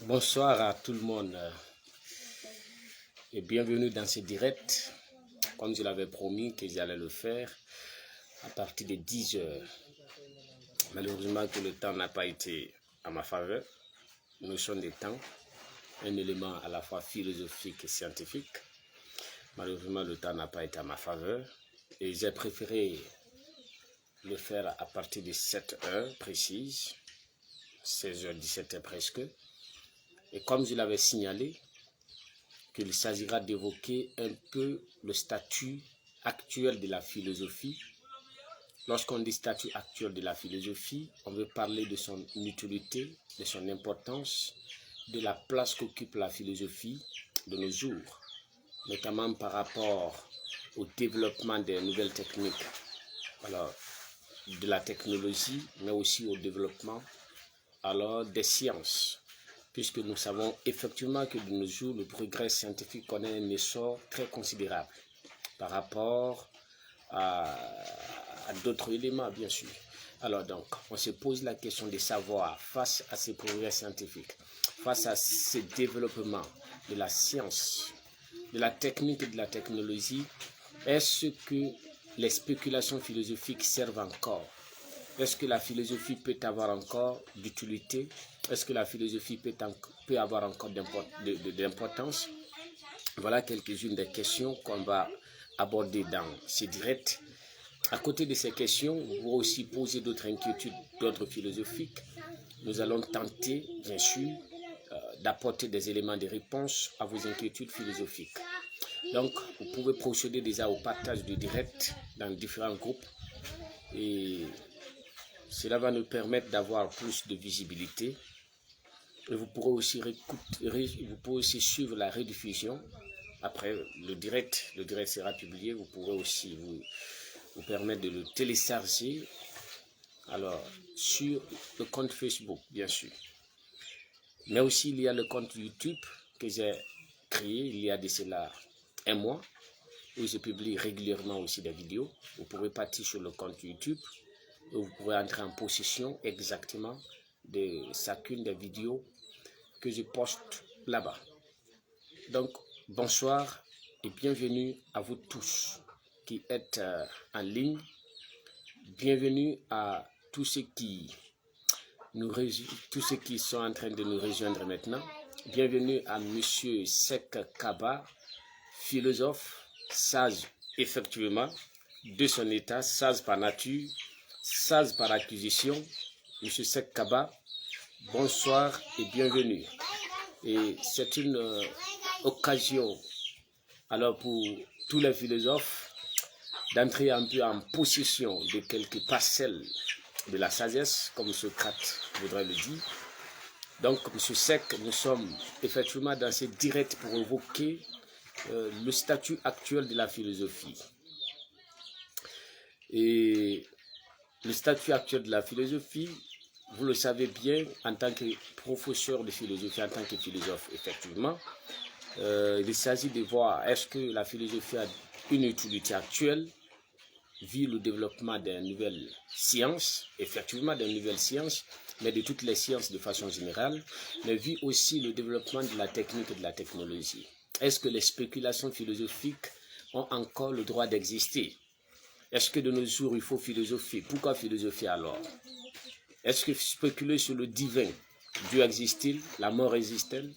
Bonsoir à tout le monde et bienvenue dans ce direct, comme je l'avais promis que j'allais le faire à partir de 10 heures. Malheureusement que le temps n'a pas été à ma faveur. Notion de temps, un élément à la fois philosophique et scientifique. Malheureusement, le temps n'a pas été à ma faveur et j'ai préféré le faire à partir de 7 heures précises, 16h, 17h presque. Et comme je l'avais signalé, qu'il s'agira d'évoquer un peu le statut actuel de la philosophie. Lorsqu'on dit statut actuel de la philosophie, on veut parler de son utilité, de son importance, de la place qu'occupe la philosophie de nos jours, notamment par rapport au développement des nouvelles techniques, alors de la technologie, mais aussi au développement alors des sciences, puisque nous savons effectivement que de nos jours, le progrès scientifique connaît un essor très considérable par rapport à d'autres éléments, bien sûr. Alors donc, on se pose la question de savoir, face à ces progrès scientifiques, face à ce développement de la science, de la technique et de la technologie, est-ce que les spéculations philosophiques servent encore? Est-ce que la philosophie peut avoir encore d'utilité? Est-ce que la philosophie peut avoir encore d'importance? Voilà quelques-unes des questions qu'on va aborder dans ces directs. À côté de ces questions, vous pourrez aussi poser d'autres inquiétudes d'ordre philosophique. Nous allons tenter, bien sûr, d'apporter des éléments de réponse à vos inquiétudes philosophiques. Donc, vous pouvez procéder déjà au partage du direct dans différents groupes et cela va nous permettre d'avoir plus de visibilité. Et vous pourrez aussi suivre la rediffusion. Après le direct sera publié. Vous pourrez aussi vous permettre de le télécharger. Alors, sur le compte Facebook, bien sûr. Mais aussi, il y a le compte YouTube que j'ai créé il y a de cela un mois, où je publie régulièrement aussi des vidéos. Vous pouvez partir sur le compte YouTube. Vous pourrez entrer en possession exactement de chacune des vidéos que je poste là-bas. Donc, bonsoir et bienvenue à vous tous qui êtes en ligne. Bienvenue à tous ceux qui sont en train de nous rejoindre maintenant. Bienvenue à Monsieur Seck Kaba, philosophe, sage effectivement, de son état, sage par nature, sage par acquisition. Monsieur Seck Kaba, bonsoir et bienvenue. Et c'est une occasion alors pour tous les philosophes d'entrer un peu en possession de quelques parcelles de la sagesse, comme Socrate voudrait le dire. Donc, M. Seck, nous sommes effectivement dans ce direct pour évoquer le statut actuel de la philosophie. Et le statut actuel de la philosophie, vous le savez bien, en tant que professeur de philosophie, en tant que philosophe, effectivement, il s'agit de voir est-ce que la philosophie a une utilité actuelle, vu le développement des nouvelles sciences, effectivement des nouvelles sciences, mais de toutes les sciences de façon générale, mais vu aussi le développement de la technique et de la technologie. Est-ce que les spéculations philosophiques ont encore le droit d'exister? Est-ce que de nos jours il faut philosopher? Pourquoi philosopher alors? Est-ce que spéculer sur le divin, Dieu existe-t-il? La mort existe-t-elle?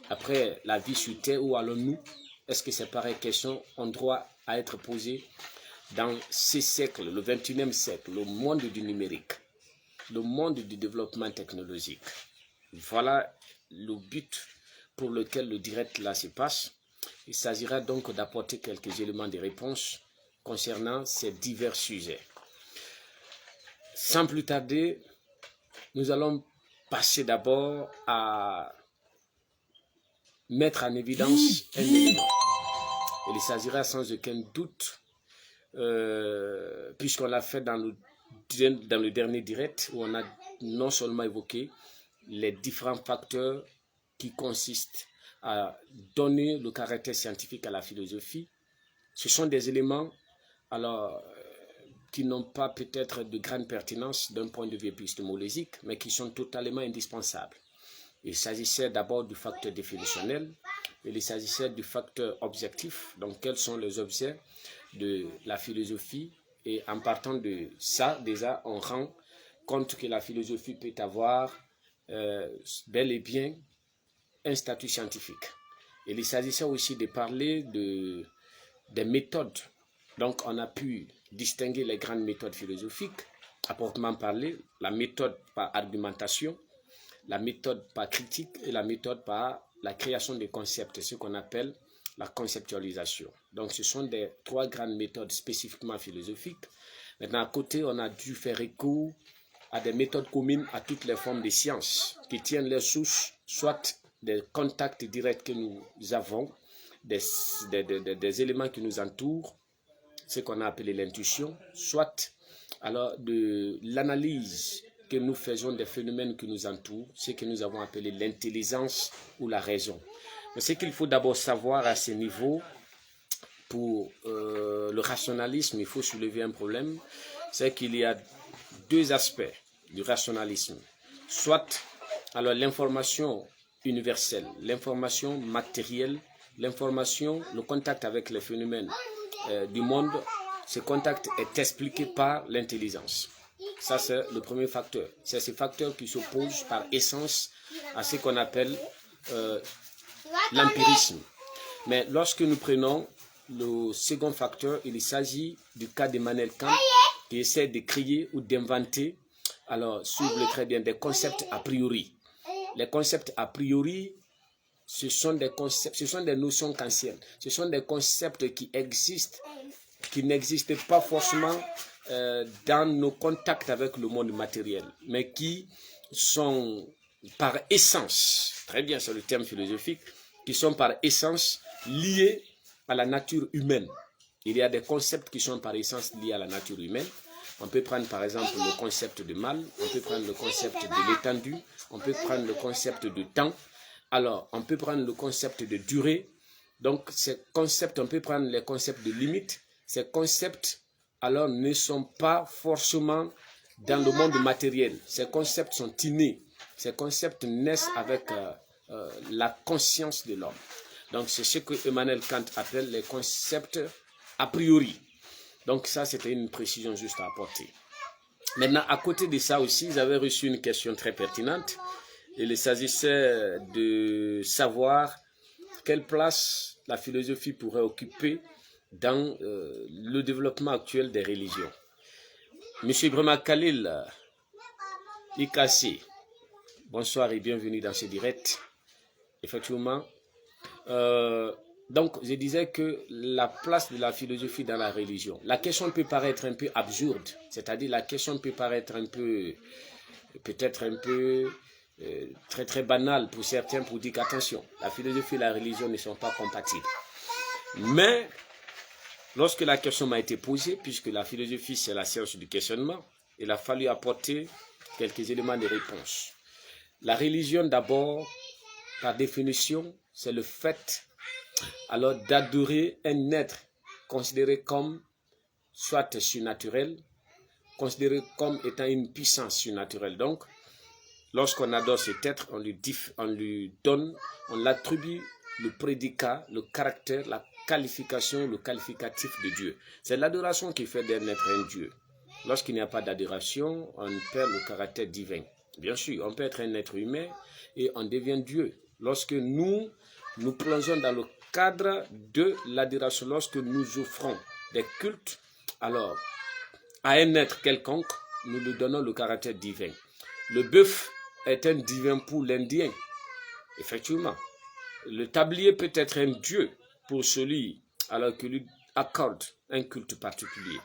Après la vie sur terre, où allons-nous? Est-ce que ces pareilles questions ont droit à être posées dans ces siècles, le 21e siècle, le monde du numérique, le monde du développement technologique? Voilà le but pour lequel le direct là se passe. Il s'agira donc d'apporter quelques éléments de réponse concernant ces divers sujets. Sans plus tarder, nous allons passer d'abord à mettre en évidence un élément. Il s'agira sans aucun doute, puisqu'on l'a fait dans le dernier direct, où on a non seulement évoqué les différents facteurs qui consistent à donner le caractère scientifique à la philosophie. Ce sont des éléments alors qui n'ont pas peut-être de grande pertinence d'un point de vue épistémologique, mais qui sont totalement indispensables. Il s'agissait d'abord du facteur définitionnel, il s'agissait du facteur objectif, donc quels sont les objets de la philosophie, et en partant de ça, déjà, on rend compte que la philosophie peut avoir bel et bien un statut scientifique. Et il s'agissait aussi de parler des méthodes. Donc, on a pu distinguer les grandes méthodes philosophiques, à proprement parler, la méthode par argumentation, la méthode par critique et la méthode par la création des concepts, ce qu'on appelle la conceptualisation. Donc, ce sont des trois grandes méthodes spécifiquement philosophiques. Maintenant, à côté, on a dû faire écho à des méthodes communes à toutes les formes de sciences qui tiennent leurs sources, soit des contacts directs que nous avons, des éléments qui nous entourent, ce qu'on a appelé l'intuition, soit alors de l'analyse que nous faisons des phénomènes qui nous entourent, ce que nous avons appelé l'intelligence ou la raison. Mais ce qu'il faut d'abord savoir à ce niveau, pour le rationalisme, il faut soulever un problème, c'est qu'il y a deux aspects du rationalisme. Soit alors l'information universelle, l'information matérielle, l'information, le contact avec les phénomènes du monde, ce contact est expliqué par l'intelligence. Ça, c'est le premier facteur. C'est ce facteur qui s'oppose par essence à ce qu'on appelle l'empirisme. Mais lorsque nous prenons le second facteur, il s'agit du cas d'Emmanuel Kant qui essaie de créer ou d'inventer, alors suivez très bien, des concepts a priori. Les concepts a priori, ce sont des concepts, ce sont des notions kantiennes. Ce sont des concepts qui existent, qui n'existent pas forcément dans nos contacts avec le monde matériel, mais qui sont par essence, très bien c'est le terme philosophique, qui sont par essence liés à la nature humaine. Il y a des concepts qui sont par essence liés à la nature humaine. On peut prendre par exemple le concept de mal, on peut prendre le concept de l'étendue, on peut prendre le concept de temps, alors on peut prendre le concept de durée. Donc ces concepts, on peut prendre les concepts de limite. Ces concepts alors ne sont pas forcément dans le monde matériel. Ces concepts sont innés. Ces concepts naissent avec la conscience de l'homme. Donc c'est ce que Emmanuel Kant appelle les concepts a priori. Donc ça, c'était une précision juste à apporter. Maintenant, à côté de ça aussi, ils avaient reçu une question très pertinente. Il s'agissait de savoir quelle place la philosophie pourrait occuper dans le développement actuel des religions. Monsieur Ibrahima Khalil IKC, bonsoir et bienvenue dans ce direct. Effectivement, donc je disais que la place de la philosophie dans la religion, la question peut paraître un peu absurde, c'est-à-dire la question peut paraître un peu, peut-être un peu très banale pour certains, pour dire qu'attention, la philosophie et la religion ne sont pas compatibles. Mais lorsque la question m'a été posée, puisque la philosophie c'est la science du questionnement, il a fallu apporter quelques éléments de réponse. La religion d'abord, par définition, c'est le fait alors d'adorer un être considéré comme soit surnaturel, considéré comme étant une puissance surnaturelle. Donc, lorsqu'on adore cet être, on lui donne, on l'attribue le prédicat, le caractère, la qualification, le qualificatif de Dieu. C'est l'adoration qui fait d'un être un Dieu. Lorsqu'il n'y a pas d'adoration, on perd le caractère divin. Bien sûr, on peut être un être humain et on devient Dieu. Lorsque nous plongeons dans le cadre de l'adoration, lorsque nous offrons des cultes, alors à un être quelconque, nous lui donnons le caractère divin. Le bœuf est un divin pour l'Indien, effectivement. Le tablier peut être un dieu pour celui alors qu'il lui accorde un culte particulier.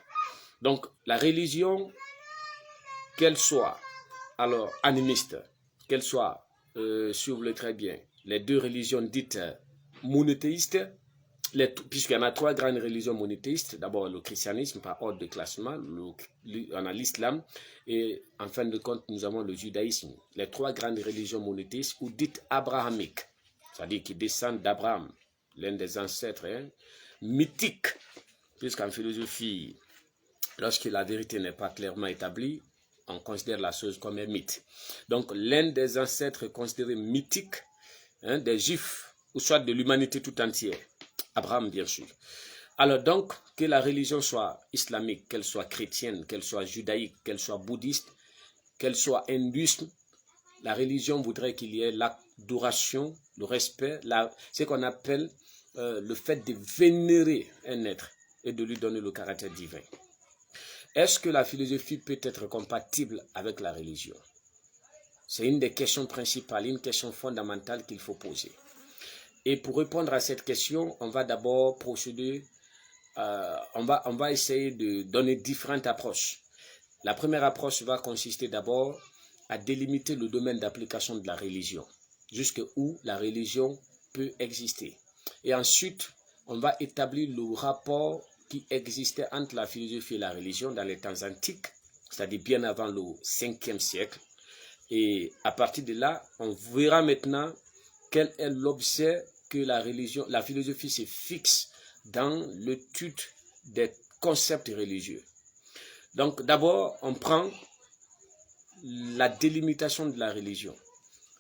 Donc la religion, qu'elle soit alors animiste, qu'elle soit, si vous voulez très bien, les deux religions dites monothéistes, puisqu'il y en a trois grandes religions monothéistes, d'abord le christianisme par ordre de classement, on a l'islam et en fin de compte nous avons le judaïsme, les trois grandes religions monothéistes ou dites abrahamiques, c'est-à-dire qui descendent d'Abraham, l'un des ancêtres mythiques, puisqu'en philosophie, lorsque la vérité n'est pas clairement établie, on considère la chose comme un mythe. Donc l'un des ancêtres considérés mythiques des Juifs, ou soit de l'humanité tout entière, Abraham bien sûr. Alors donc, que la religion soit islamique, qu'elle soit chrétienne, qu'elle soit judaïque, qu'elle soit bouddhiste, qu'elle soit hindouiste, la religion voudrait qu'il y ait l'adoration, le respect, ce qu'on appelle le fait de vénérer un être et de lui donner le caractère divin. Est-ce que la philosophie peut être compatible avec la religion? C'est une des questions principales, une question fondamentale qu'il faut poser. Et pour répondre à cette question, on va d'abord procéder, on va essayer de donner différentes approches. La première approche va consister d'abord à délimiter le domaine d'application de la religion, jusqu'où la religion peut exister. Et ensuite, on va établir le rapport qui existait entre la philosophie et la religion dans les temps antiques, c'est-à-dire bien avant le 5e siècle. Et à partir de là, on verra maintenant quel est l'objet que la philosophie se fixe dans l'étude des concepts religieux. Donc d'abord, on prend la délimitation de la religion.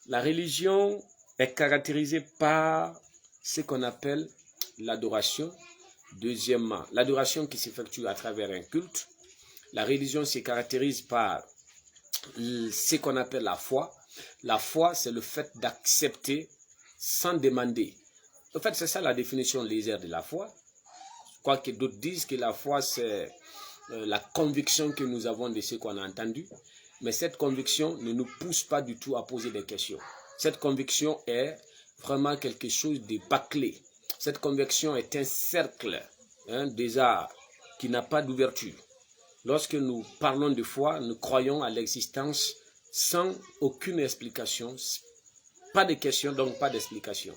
La religion est caractérisée par ce qu'on appelle l'adoration. Deuxièmement, l'adoration qui s'effectue à travers un culte. La religion se caractérise par ce qu'on appelle la foi. La foi, c'est le fait d'accepter sans demander. En fait, c'est ça la définition légère de la foi. Quoique d'autres disent que la foi, c'est la conviction que nous avons de ce qu'on a entendu. Mais cette conviction ne nous pousse pas du tout à poser des questions. Cette conviction est vraiment quelque chose de bâclé. Cette conviction est un cercle déjà qui n'a pas d'ouverture. Lorsque nous parlons de foi, nous croyons à l'existence sans aucune explication. Pas de question, donc pas d'explication.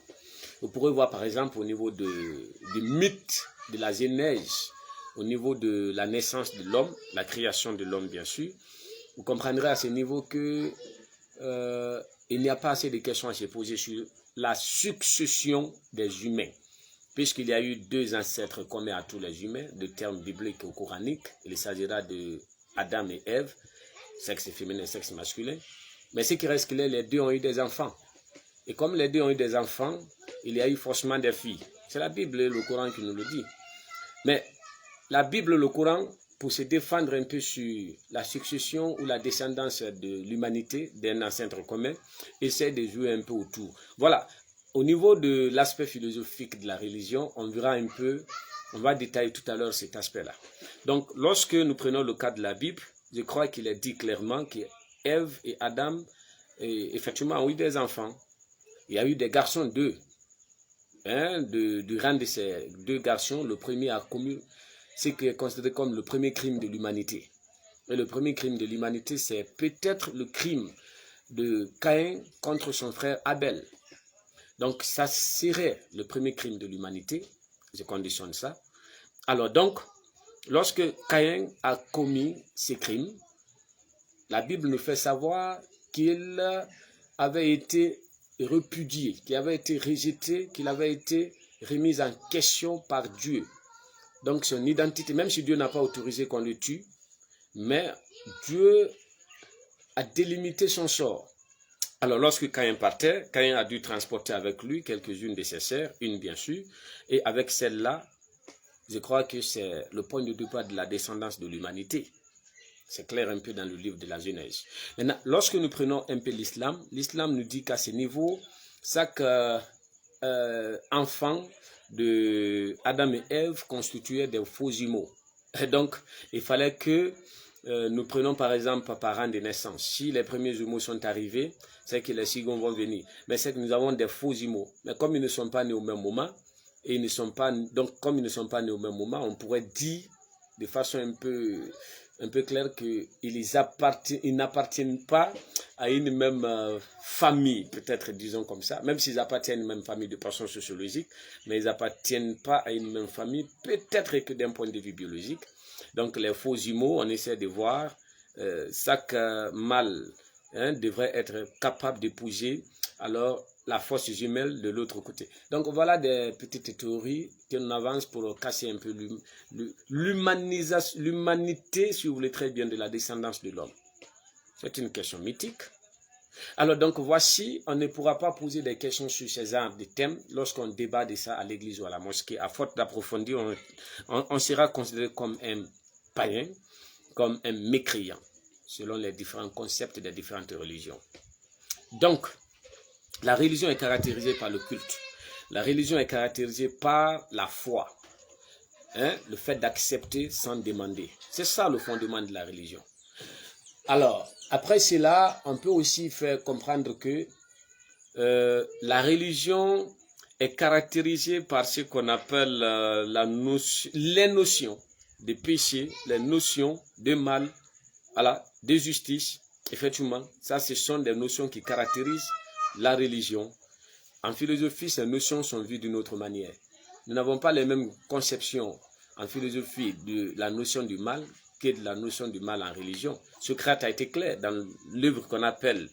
Vous pourrez voir par exemple au niveau du mythe de la Genèse, au niveau de la naissance de l'homme, la création de l'homme bien sûr, vous comprendrez à ce niveau que il n'y a pas assez de questions à se poser sur la succession des humains. Puisqu'il y a eu deux ancêtres communs à tous les humains, de termes bibliques ou coraniques, il s'agira de Adam et Ève, sexe féminin et sexe masculin. Mais ce qui reste que les deux ont eu des enfants. Et comme les deux ont eu des enfants, il y a eu forcément des filles. C'est la Bible et le Coran qui nous le dit. Mais la Bible et le Coran, pour se défendre un peu sur la succession ou la descendance de l'humanité d'un ancêtre commun, essaie de jouer un peu autour. Voilà. Au niveau de l'aspect philosophique de la religion, on verra un peu, on va détailler tout à l'heure cet aspect-là. Donc, lorsque nous prenons le cas de la Bible, je crois qu'il est dit clairement qu'Ève et Adam, effectivement, ont eu des enfants. Il y a eu des garçons d'eux. Du rang de ces deux garçons, le premier a commis ce qui est considéré comme le premier crime de l'humanité. Et le premier crime de l'humanité, c'est peut-être le crime de Caïn contre son frère Abel. Donc, ça serait le premier crime de l'humanité. Je conditionne ça. Alors donc, lorsque Caïn a commis ces crimes, la Bible nous fait savoir qu'il avait été répudié, qu'il avait été rejeté, qu'il avait été remis en question par Dieu. Donc, son identité, même si Dieu n'a pas autorisé qu'on le tue, mais Dieu a délimité son sort. Alors, lorsque Caïn partait, Caïn a dû transporter avec lui quelques-unes de ses sœurs, une bien sûr, et avec celle-là, je crois que c'est le point de départ de la descendance de l'humanité. C'est clair un peu dans le livre de la Genèse. Maintenant, lorsque nous prenons un peu l'islam, l'islam nous dit qu'à ce niveau, chaque enfant de Adam et Ève constituait des faux jumeaux. Et donc, il fallait que nous prenons par exemple par an de naissance. Si les premiers jumeaux sont arrivés, c'est que les seconds vont venir. Mais c'est que nous avons des faux jumeaux. Mais comme ils ne sont pas nés au même moment, et ils ne sont pas, donc comme ils ne sont pas nés au même moment, on pourrait dire de façon un peu claire qu'ils n'appartiennent pas à une même famille, peut-être disons comme ça, même s'ils appartiennent à une même famille de façon sociologique, mais ils n'appartiennent pas à une même famille, peut-être que d'un point de vue biologique. Donc les faux jumeaux, on essaie de voir, chaque mâle devrait être capable d'épouser alors la force jumelle de l'autre côté. Donc voilà des petites théories qu'on avance pour casser un peu l'humanité, si vous voulez très bien, de la descendance de l'homme. C'est une question mythique. Alors donc voici, on ne pourra pas poser des questions sur ces genres de thèmes lorsqu'on débat de ça à l'église ou à la mosquée. À faute d'approfondir, on sera considéré comme un païen, comme un mécréant, selon les différents concepts des différentes religions. Donc, la religion est caractérisée par le culte. La religion est caractérisée par la foi. Le fait d'accepter sans demander. C'est ça le fondement de la religion. Alors, après cela, on peut aussi faire comprendre que la religion est caractérisée par ce qu'on appelle les notions de péché, les notions de mal, voilà, de justice. Effectivement, ça, ce sont des notions qui caractérisent la religion. En philosophie, ces notions sont vues d'une autre manière. Nous n'avons pas les mêmes conceptions en philosophie de la notion du mal que de la notion du mal en religion. Socrate a été clair dans l'œuvre qu'on appelle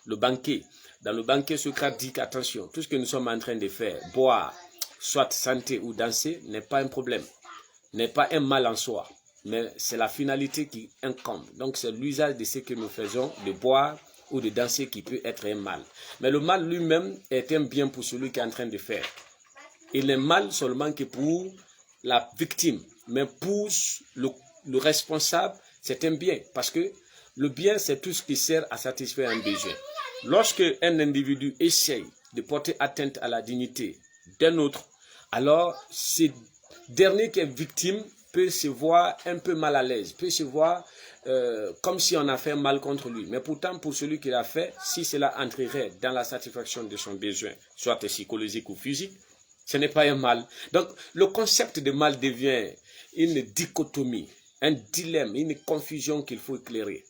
le banquet. Dans le banquet, Socrate dit qu'attention, tout ce que nous sommes en train de faire, boire, soit santé ou danser, n'est pas un problème, n'est pas un mal en soi, mais c'est la finalité qui incombe. Donc c'est l'usage de ce que nous faisons, de boire ou de danser, qui peut être un mal. Mais le mal lui-même est un bien pour celui qui est en train de faire. Il n'est mal seulement que pour la victime, mais pour le responsable, c'est un bien. Parce que le bien, c'est tout ce qui sert à satisfaire un besoin. Lorsque un individu essaye de porter atteinte à la dignité d'un autre, alors ce dernier qui est victime peut se voir un peu mal à l'aise, peut se voir comme si on a fait mal contre lui. Mais pourtant, pour celui qui l'a fait, si cela entrerait dans la satisfaction de son besoin, soit psychologique ou physique, ce n'est pas un mal. Donc, le concept de mal devient une dichotomie, un dilemme, une confusion qu'il faut éclairer.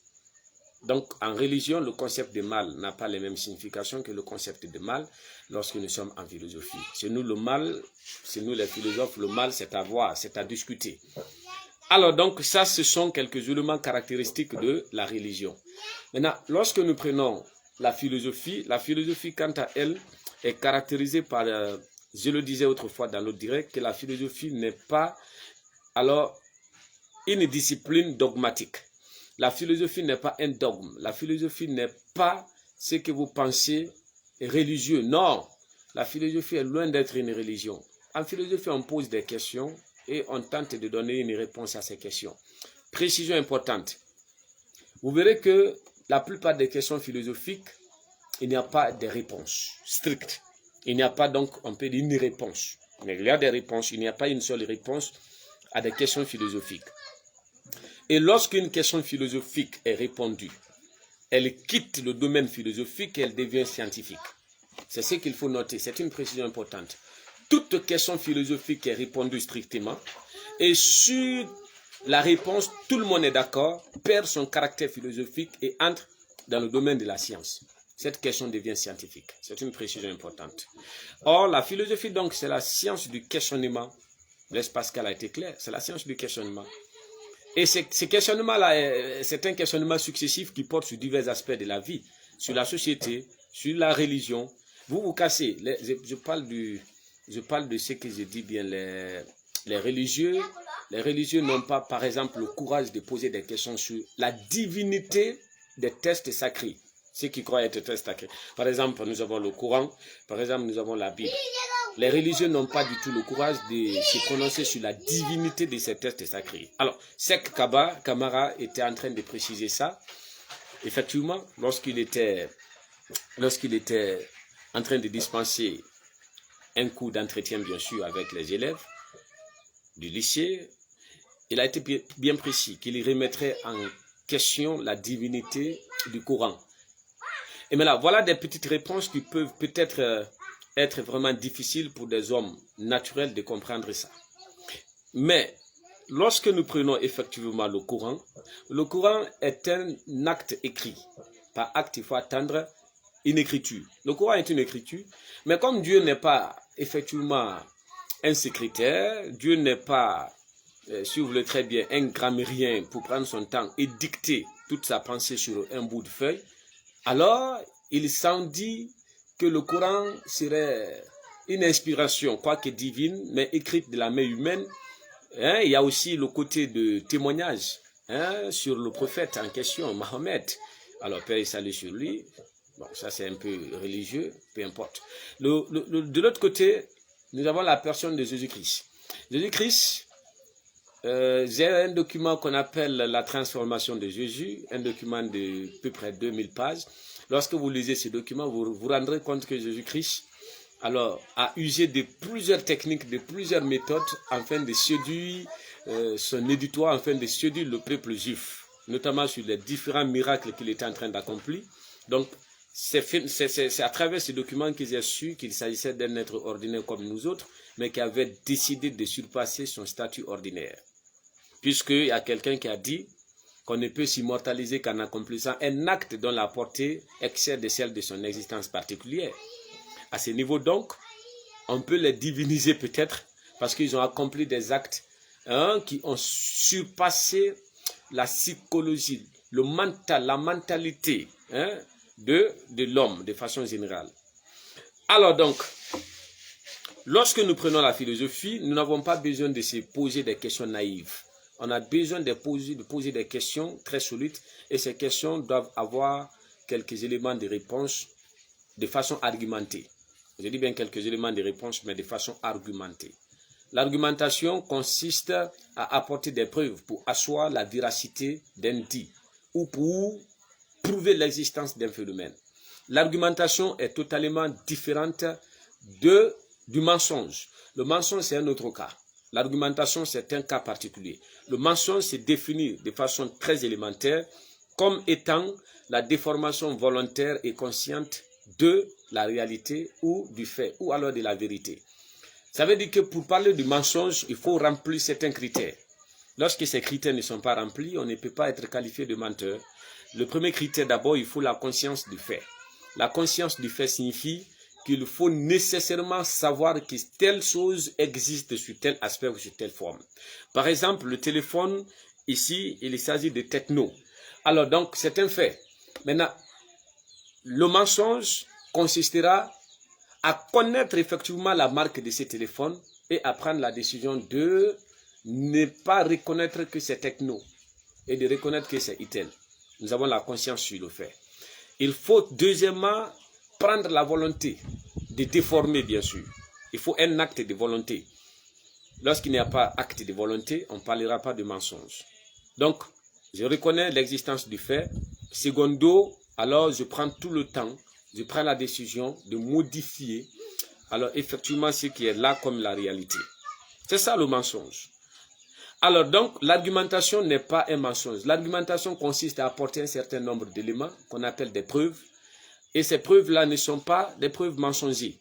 Donc, en religion, le concept de mal n'a pas les mêmes significations que le concept de mal lorsque nous sommes en philosophie. Chez nous, le mal, chez nous les philosophes, le mal, c'est à voir, c'est à discuter. Alors, donc, ça, ce sont quelques éléments caractéristiques de la religion. Maintenant, lorsque nous prenons la philosophie, quant à elle, est caractérisée par, je le disais autrefois dans l'autre direct, que la philosophie n'est pas, alors, une discipline dogmatique. La philosophie n'est pas un dogme. La philosophie n'est pas ce que vous pensez religieux. Non, la philosophie est loin d'être une religion. En philosophie, on pose des questions et on tente de donner une réponse à ces questions. Précision importante. Vous verrez que la plupart des questions philosophiques, il n'y a pas de réponse stricte. Il n'y a pas donc, on peut dire, une réponse. Mais il y a des réponses. Il n'y a pas une seule réponse à des questions philosophiques. Et lorsqu'une question philosophique est répondue, elle quitte le domaine philosophique et elle devient scientifique. C'est ce qu'il faut noter, c'est une précision importante. Toute question philosophique est répondue strictement et sur la réponse, tout le monde est d'accord, perd son caractère philosophique et entre dans le domaine de la science. Cette question devient scientifique. C'est une précision importante. Or, la philosophie, donc, c'est la science du questionnement. Blaise Pascal a été clair, c'est la science du questionnement. Et ce questionnement-là, c'est un questionnement successif qui porte sur divers aspects de la vie, sur la société, sur la religion. Vous vous cassez. Je parle de ce que je dis bien. Les religieux n'ont pas, par exemple, le courage de poser des questions sur la divinité des textes sacrés. Ceux qui croient être textes sacrés. Par exemple, nous avons le Coran. Par exemple, nous avons la Bible. Les religieux n'ont pas du tout le courage de se prononcer sur la divinité de ces textes sacrés. Alors, Seck Kamara était en train de préciser ça. Effectivement, lorsqu'il était en train de dispenser un cours d'entretien, bien sûr, avec les élèves du lycée, il a été bien précis qu'il remettrait en question la divinité du Coran. Et maintenant, voilà des petites réponses qui peuvent peut-être être vraiment difficiles pour des hommes naturels de comprendre ça. Mais lorsque nous prenons effectivement le Coran est un acte écrit. Par acte, il faut attendre une écriture. Le Coran est une écriture, mais comme Dieu n'est pas effectivement un secrétaire, Dieu n'est pas, si vous voulez très bien, un grammairien pour prendre son temps et dicter toute sa pensée sur un bout de feuille, alors il s'en dit que le Coran serait une inspiration, quoique divine, mais écrite de la main humaine. Il y a aussi le côté de témoignage sur le prophète en question, Mahomet. Alors, Père et salut sur lui. Bon, ça c'est un peu religieux, peu importe. De l'autre côté, nous avons la personne de Jésus-Christ. Jésus-Christ, j'ai un document qu'on appelle la transformation de Jésus, un document de peu près 2000 pages. Lorsque vous lisez ce document, vous vous rendrez compte que Jésus-Christ a usé de plusieurs techniques, de plusieurs méthodes, afin de séduire son éditoire, afin de séduire le peuple juif, notamment sur les différents miracles qu'il était en train d'accomplir. Donc, c'est à travers ce document qu'ils ont su qu'il s'agissait d'un être ordinaire comme nous autres, mais qui avait décidé de surpasser son statut ordinaire. Puisqu'il y a quelqu'un qui a dit qu'on ne peut s'immortaliser qu'en accomplissant un acte dont la portée excède de celle de son existence particulière. À ce niveau donc, on peut les diviniser peut-être, parce qu'ils ont accompli des actes qui ont surpassé la psychologie, le mental, la mentalité de l'homme de façon générale. Alors donc, lorsque nous prenons la philosophie, nous n'avons pas besoin de se poser des questions naïves. On a besoin de poser des questions très solides et ces questions doivent avoir quelques éléments de réponse de façon argumentée. Je dis bien quelques éléments de réponse, mais de façon argumentée. L'argumentation consiste à apporter des preuves pour asseoir la véracité d'un dit ou pour prouver l'existence d'un phénomène. L'argumentation est totalement différente du mensonge. Le mensonge, c'est un autre cas. L'argumentation, c'est un cas particulier. Le mensonge se définit de façon très élémentaire comme étant la déformation volontaire et consciente de la réalité ou du fait, ou alors de la vérité. Ça veut dire que pour parler du mensonge, il faut remplir certains critères. Lorsque ces critères ne sont pas remplis, on ne peut pas être qualifié de menteur. Le premier critère, d'abord, il faut la conscience du fait. La conscience du fait signifie qu'il faut nécessairement savoir que telle chose existe sur tel aspect ou sur telle forme. Par exemple, le téléphone, ici, il s'agit de techno. Alors donc, c'est un fait. Maintenant, le mensonge consistera à connaître effectivement la marque de ces téléphones et à prendre la décision de ne pas reconnaître que c'est techno et de reconnaître que c'est Itel. Nous avons la conscience sur le fait. Il faut deuxièmement prendre la volonté de déformer, bien sûr. Il faut un acte de volonté. Lorsqu'il n'y a pas acte de volonté, on ne parlera pas de mensonge. Donc, je reconnais l'existence du fait. Secondo, alors je prends tout le temps, je prends la décision de modifier, alors effectivement, ce qui est là comme la réalité. C'est ça le mensonge. Alors donc, l'argumentation n'est pas un mensonge. L'argumentation consiste à apporter un certain nombre d'éléments qu'on appelle des preuves. Et ces preuves-là ne sont pas des preuves mensongères.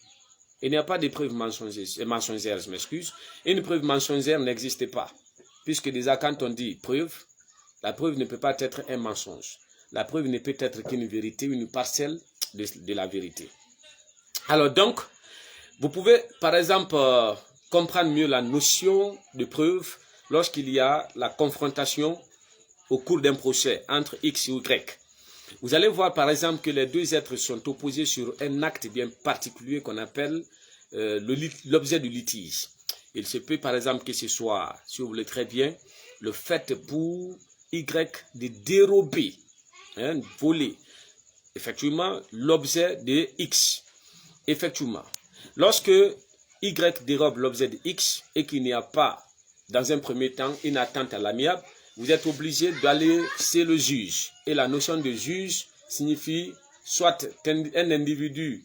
Il n'y a pas de preuves mensongères, je m'excuse. Une preuve mensongère n'existe pas. Puisque déjà quand on dit preuve, la preuve ne peut pas être un mensonge. La preuve ne peut être qu'une vérité, une parcelle de la vérité. Alors donc, vous pouvez par exemple comprendre mieux la notion de preuve lorsqu'il y a la confrontation au cours d'un procès entre X et Y. Vous allez voir par exemple que les deux êtres sont opposés sur un acte bien particulier qu'on appelle l'objet du litige. Il se peut par exemple que ce soit, si vous voulez très bien, le fait pour Y de dérober, voler, effectivement, l'objet de X. Effectivement, lorsque Y dérobe l'objet de X et qu'il n'y a pas, dans un premier temps, une attente à l'amiable, vous êtes obligé d'aller chez le juge. Et la notion de juge signifie soit un individu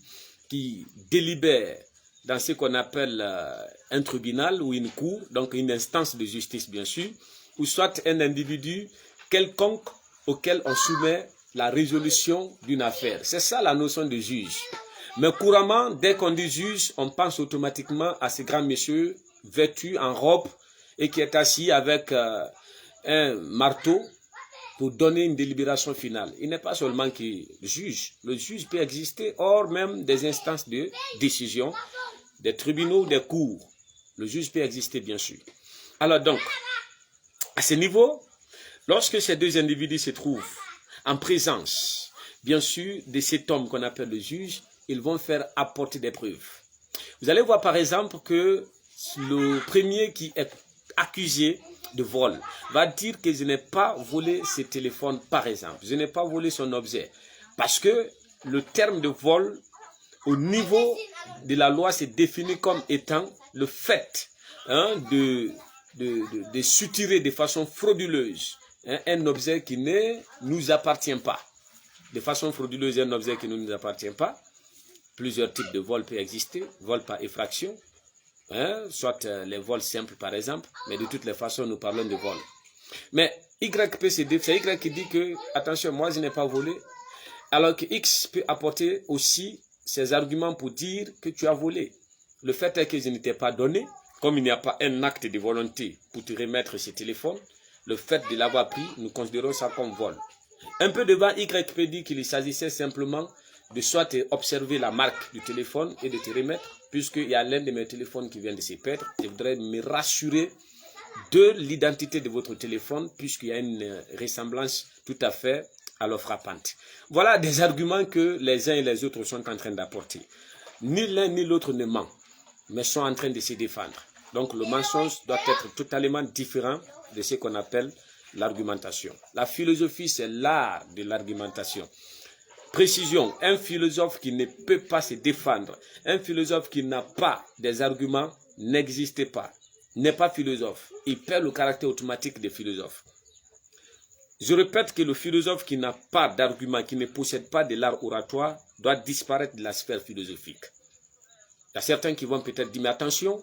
qui délibère dans ce qu'on appelle un tribunal ou une cour, donc une instance de justice bien sûr, ou soit un individu quelconque auquel on soumet la résolution d'une affaire. C'est ça la notion de juge. Mais couramment, dès qu'on dit juge, on pense automatiquement à ce grand monsieur vêtu en robe et qui est assis avec un marteau pour donner une délibération finale. Il n'est pas seulement qui juge. Le juge peut exister hors même des instances de décision, des tribunaux, des cours. Le juge peut exister bien sûr. Alors donc, à ce niveau, lorsque ces deux individus se trouvent en présence, bien sûr, de cet homme qu'on appelle le juge, ils vont faire apporter des preuves. Vous allez voir par exemple que le premier qui est accusé de vol va dire que je n'ai pas volé ce téléphone par exemple, je n'ai pas volé son objet. Parce que le terme de vol au niveau de la loi c'est défini comme étant le fait de soutirer de façon frauduleuse un objet qui ne nous appartient pas. De façon frauduleuse un objet qui ne nous appartient pas. Plusieurs types de vols peuvent exister, vol par effraction, soit les vols simples par exemple, mais de toutes les façons nous parlons de vol. Mais YPCD, c'est Y qui dit que, attention, moi je n'ai pas volé, alors que X peut apporter aussi ses arguments pour dire que tu as volé. Le fait est que je ne t'ai pas donné, comme il n'y a pas un acte de volonté pour te remettre ce téléphone, le fait de l'avoir pris, nous considérons ça comme vol. Un peu devant, YP dit qu'il s'agissait simplement de soit observer la marque du téléphone et de te remettre, puisqu'il y a l'un de mes téléphones qui vient de se perdre. Je voudrais me rassurer de l'identité de votre téléphone, puisqu'il y a une ressemblance tout à fait alors frappante. Voilà des arguments que les uns et les autres sont en train d'apporter. Ni l'un ni l'autre ne ment, mais sont en train de se défendre. Donc le mensonge doit être totalement différent de ce qu'on appelle l'argumentation. La philosophie, c'est l'art de l'argumentation. Précision, un philosophe qui ne peut pas se défendre, un philosophe qui n'a pas des arguments, n'existe pas, n'est pas philosophe. Il perd le caractère automatique des philosophes. Je répète que le philosophe qui n'a pas d'argument, qui ne possède pas de l'art oratoire, doit disparaître de la sphère philosophique. Il y a certains qui vont peut-être dire, mais attention,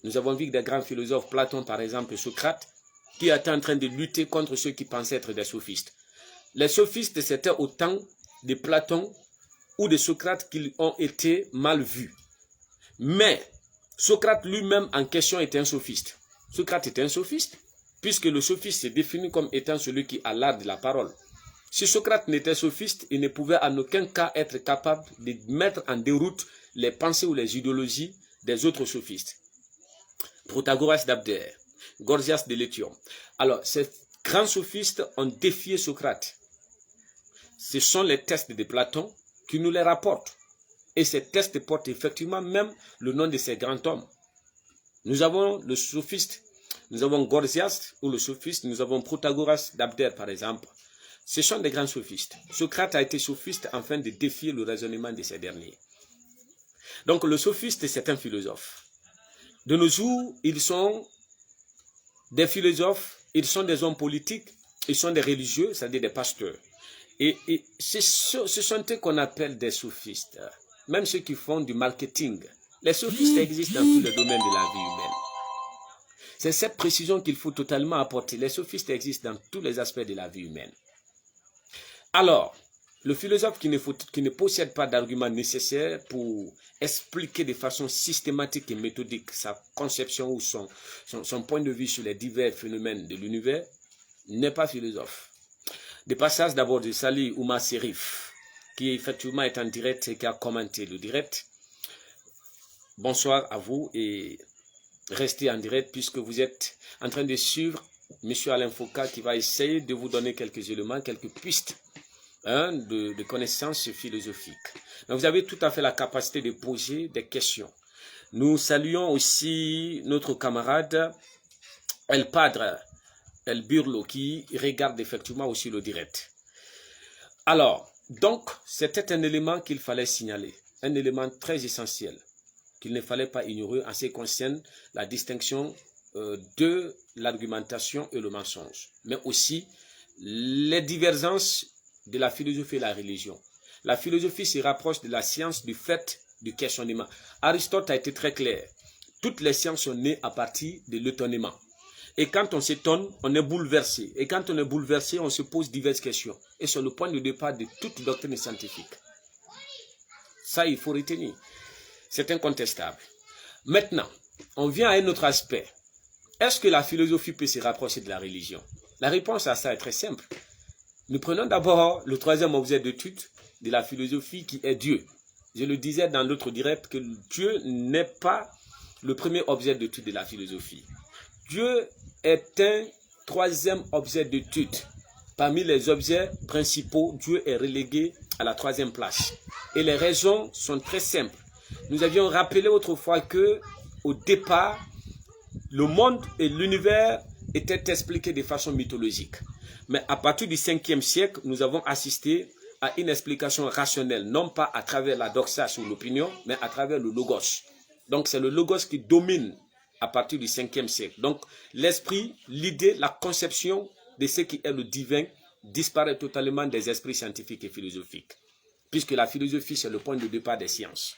nous avons vu des grands philosophes, Platon par exemple, et Socrate, qui étaient en train de lutter contre ceux qui pensaient être des sophistes. Les sophistes, c'était au temps de Platon ou de Socrate qu'ils ont été mal vus. Mais Socrate lui-même en question était un sophiste. Socrate était un sophiste, puisque le sophiste est défini comme étant celui qui a l'art de la parole. Si Socrate n'était sophiste, il ne pouvait en aucun cas être capable de mettre en déroute les pensées ou les idéologies des autres sophistes. Protagoras d'Abdère, Gorgias de Létion. Alors, ces grands sophistes ont défié Socrate. Ce sont les tests de Platon qui nous les rapportent. Et ces tests portent effectivement même le nom de ces grands hommes. Nous avons le sophiste, nous avons Gorgias ou le sophiste, nous avons Protagoras d'Abdère par exemple. Ce sont des grands sophistes. Socrate a été sophiste afin de défier le raisonnement de ces derniers. Donc le sophiste, c'est un philosophe. De nos jours, ils sont des philosophes, ils sont des hommes politiques, ils sont des religieux, c'est-à-dire des pasteurs. Et ce sont eux qu'on appelle des sophistes, même ceux qui font du marketing. Les sophistes existent dans tous les domaines de la vie humaine. C'est cette précision qu'il faut totalement apporter. Les sophistes existent dans tous les aspects de la vie humaine. Alors, le philosophe qui ne possède pas d'arguments nécessaires pour expliquer de façon systématique et méthodique sa conception ou son point de vue sur les divers phénomènes de l'univers n'est pas philosophe. Des passages d'abord de Salih Oumar Serif, qui effectivement est en direct et qui a commenté le direct. Bonsoir à vous et restez en direct puisque vous êtes en train de suivre M. Alain Foucault qui va essayer de vous donner quelques éléments, quelques pistes de connaissances philosophiques. Donc vous avez tout à fait la capacité de poser des questions. Nous saluons aussi notre camarade El Padre, El Burlo, qui regarde effectivement aussi le direct. Alors, donc, c'était un élément qu'il fallait signaler, un élément très essentiel, qu'il ne fallait pas ignorer en ce qui concerne la distinction de l'argumentation et le mensonge, mais aussi les divergences de la philosophie et la religion. La philosophie se rapproche de la science du fait du questionnement. Aristote a été très clair. Toutes les sciences sont nées à partir de l'étonnement. Et quand on s'étonne, on est bouleversé. Et quand on est bouleversé, on se pose diverses questions. Et c'est le point de départ de toute doctrine scientifique. Ça, il faut retenir. C'est incontestable. Maintenant, on vient à un autre aspect. Est-ce que la philosophie peut se rapprocher de la religion? La réponse à ça est très simple. Nous prenons d'abord le troisième objet d'étude de la philosophie qui est Dieu. Je le disais dans l'autre direct que Dieu n'est pas le premier objet d'étude de la philosophie. Dieu est un troisième objet d'étude. Parmi les objets principaux, Dieu est relégué à la troisième place. Et les raisons sont très simples. Nous avions rappelé autrefois que, au départ, le monde et l'univers était expliquée de façon mythologique. Mais à partir du 5e siècle, nous avons assisté à une explication rationnelle, non pas à travers la doxa ou l'opinion, mais à travers le logos. Donc c'est le logos qui domine à partir du 5e siècle. Donc l'esprit, l'idée, la conception de ce qui est le divin disparaît totalement des esprits scientifiques et philosophiques. Puisque la philosophie, c'est le point de départ des sciences.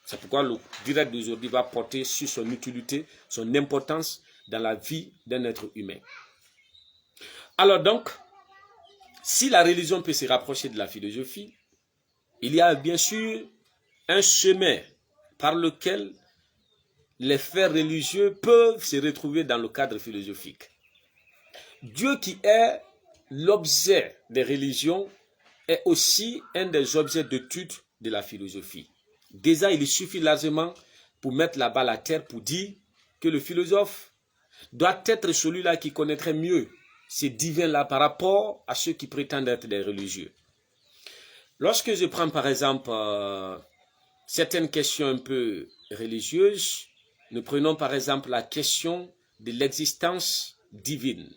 C'est pourquoi le direct d'aujourd'hui va porter sur son utilité, son importance dans la vie d'un être humain. Alors donc, si la religion peut se rapprocher de la philosophie, il y a bien sûr un chemin par lequel les faits religieux peuvent se retrouver dans le cadre philosophique. Dieu qui est l'objet des religions est aussi un des objets d'étude de la philosophie. Déjà, il suffit largement pour mettre la balle à terre pour dire que le philosophe doit être celui-là qui connaîtrait mieux ces divins-là par rapport à ceux qui prétendent être des religieux. Lorsque je prends par exemple certaines questions un peu religieuses, nous prenons par exemple la question de l'existence divine.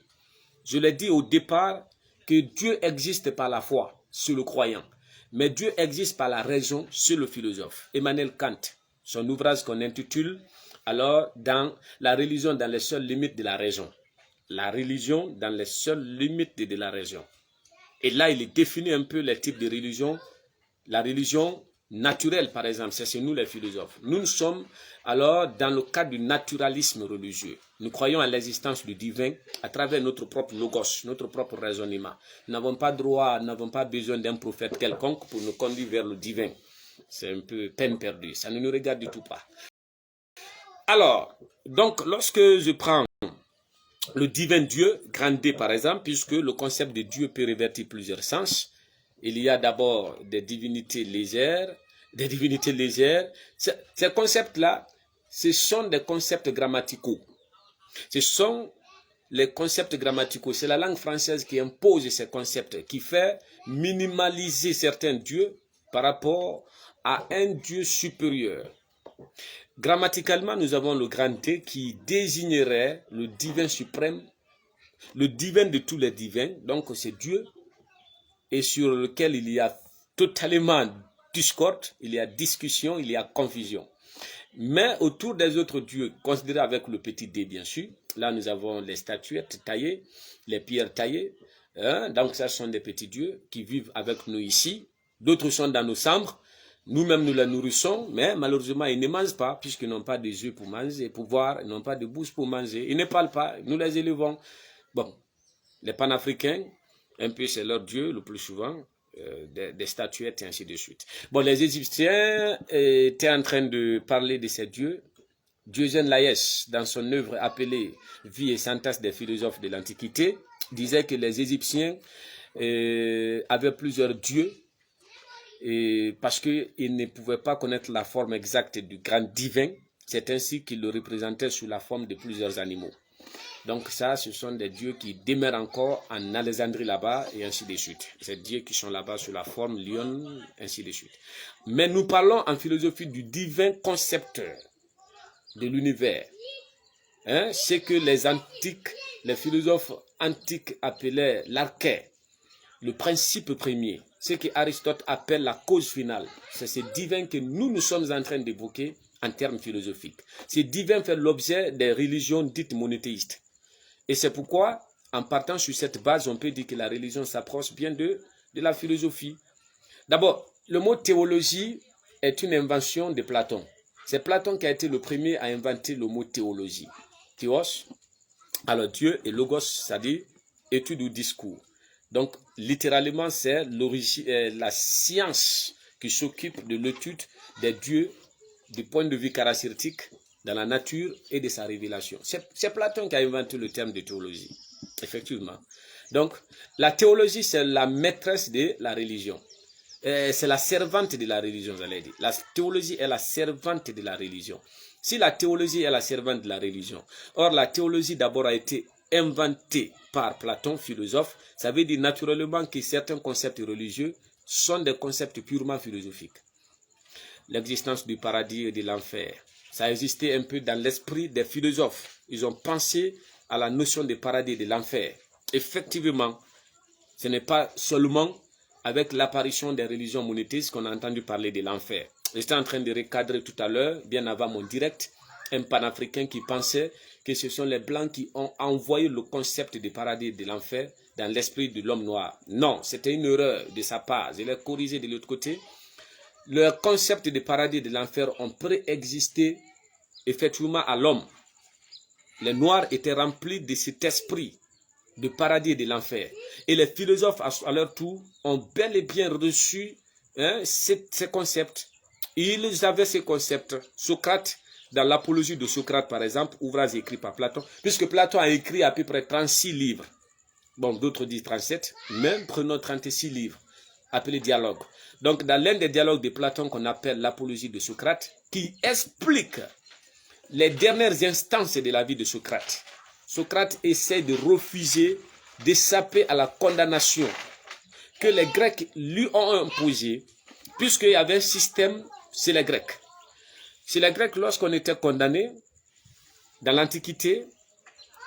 Je l'ai dit au départ que Dieu existe par la foi, sur le croyant. Mais Dieu existe par la raison, sur le philosophe. Emmanuel Kant, son ouvrage qu'on intitule alors dans la religion dans les seules limites de la raison. La religion dans les seules limites de la raison. Et là, il définit un peu les types de religion. La religion naturelle, par exemple, c'est nous les philosophes. Nous sommes alors dans le cadre du naturalisme religieux. Nous croyons à l'existence du divin à travers notre propre logos, notre propre raisonnement. Nous n'avons pas droit, nous n'avons pas besoin d'un prophète quelconque pour nous conduire vers le divin. C'est un peu peine perdue, ça ne nous regarde du tout pas. Alors, donc, lorsque je prends le divin Dieu, grand D par exemple, puisque le concept de Dieu peut revêtir plusieurs sens, il y a d'abord des divinités légères. Ces concepts-là, ce sont des concepts grammaticaux. Ce sont les concepts grammaticaux. C'est la langue française qui impose ces concepts, qui fait minimaliser certains dieux par rapport à un Dieu supérieur. Grammaticalement, nous avons le grand T qui désignerait le divin suprême, le divin de tous les divins, donc c'est Dieu, et sur lequel il y a totalement discorde, il y a discussion, il y a confusion. Mais autour des autres dieux, considérés avec le petit d bien sûr, là nous avons les statuettes taillées, les pierres taillées, donc ça sont des petits dieux qui vivent avec nous ici, d'autres sont dans nos chambres, nous-mêmes nous les nourrissons, mais malheureusement ils ne mangent pas, puisqu'ils n'ont pas de yeux pour manger, pour voir, ils n'ont pas de bouche pour manger, ils ne parlent pas, nous les élevons. Bon, les panafricains, un peu c'est leur dieu le plus souvent, des statuettes et ainsi de suite. Bon, les Égyptiens étaient en train de parler de ces dieux. Diogène Laërce, dans son œuvre appelée Vie et synthèse des philosophes de l'Antiquité, disait que les Égyptiens avaient plusieurs dieux parce qu'ils ne pouvaient pas connaître la forme exacte du grand divin. C'est ainsi qu'ils le représentaient sous la forme de plusieurs animaux. Donc ça, ce sont des dieux qui demeurent encore en Alexandrie là-bas et ainsi de suite. Ces dieux qui sont là-bas sous la forme lion, ainsi de suite. Mais nous parlons en philosophie du divin concepteur de l'univers. C'est que les philosophes antiques appelaient l'arché, le principe premier. Ce que Aristote appelle la cause finale. C'est ce divin que nous sommes en train d'évoquer en termes philosophiques. Ce divin fait l'objet des religions dites monothéistes. Et c'est pourquoi, en partant sur cette base, on peut dire que la religion s'approche bien de la philosophie. D'abord, le mot théologie est une invention de Platon. C'est Platon qui a été le premier à inventer le mot théologie. Théos, alors Dieu, et logos, c'est-à-dire étude ou discours. Donc, littéralement, c'est la science qui s'occupe de l'étude des dieux du point de vue caractéristique dans la nature et de sa révélation. C'est Platon qui a inventé le terme de théologie, effectivement. Donc, la théologie, c'est la maîtresse de la religion. C'est la servante de la religion, j'allais dire. La théologie est la servante de la religion. Si la théologie est la servante de la religion, or la théologie d'abord a été inventée par Platon, philosophe, ça veut dire naturellement que certains concepts religieux sont des concepts purement philosophiques. L'existence du paradis et de l'enfer, ça existait un peu dans l'esprit des philosophes. Ils ont pensé à la notion de paradis et de l'enfer. Effectivement, ce n'est pas seulement avec l'apparition des religions monothéistes qu'on a entendu parler de l'enfer. J'étais en train de recadrer tout à l'heure, bien avant mon direct, un panafricain qui pensait que ce sont les Blancs qui ont envoyé le concept de paradis et de l'enfer dans l'esprit de l'homme noir. Non, c'était une erreur de sa part. Je l'ai corrigé de l'autre côté. Le concept de paradis et de l'enfer ont préexisté effectivement à l'homme. Les Noirs étaient remplis de cet esprit de paradis et de l'enfer. Et les philosophes, à leur tour, ont bel et bien reçu ces concepts. Ils avaient ces concepts. Socrate, dans l'apologie de Socrate, par exemple, ouvrage écrit par Platon, puisque Platon a écrit à peu près 36 livres. Bon, d'autres disent 37, même prenons 36 livres, appelés dialogues. Donc, dans l'un des dialogues de Platon qu'on appelle l'apologie de Socrate, qui explique les dernières instances de la vie de Socrate. Socrate essaie de refuser, d'échapper à la condamnation que les Grecs lui ont imposée, puisqu'il y avait un système chez les Grecs. Chez les Grecs, lorsqu'on était condamné dans l'Antiquité,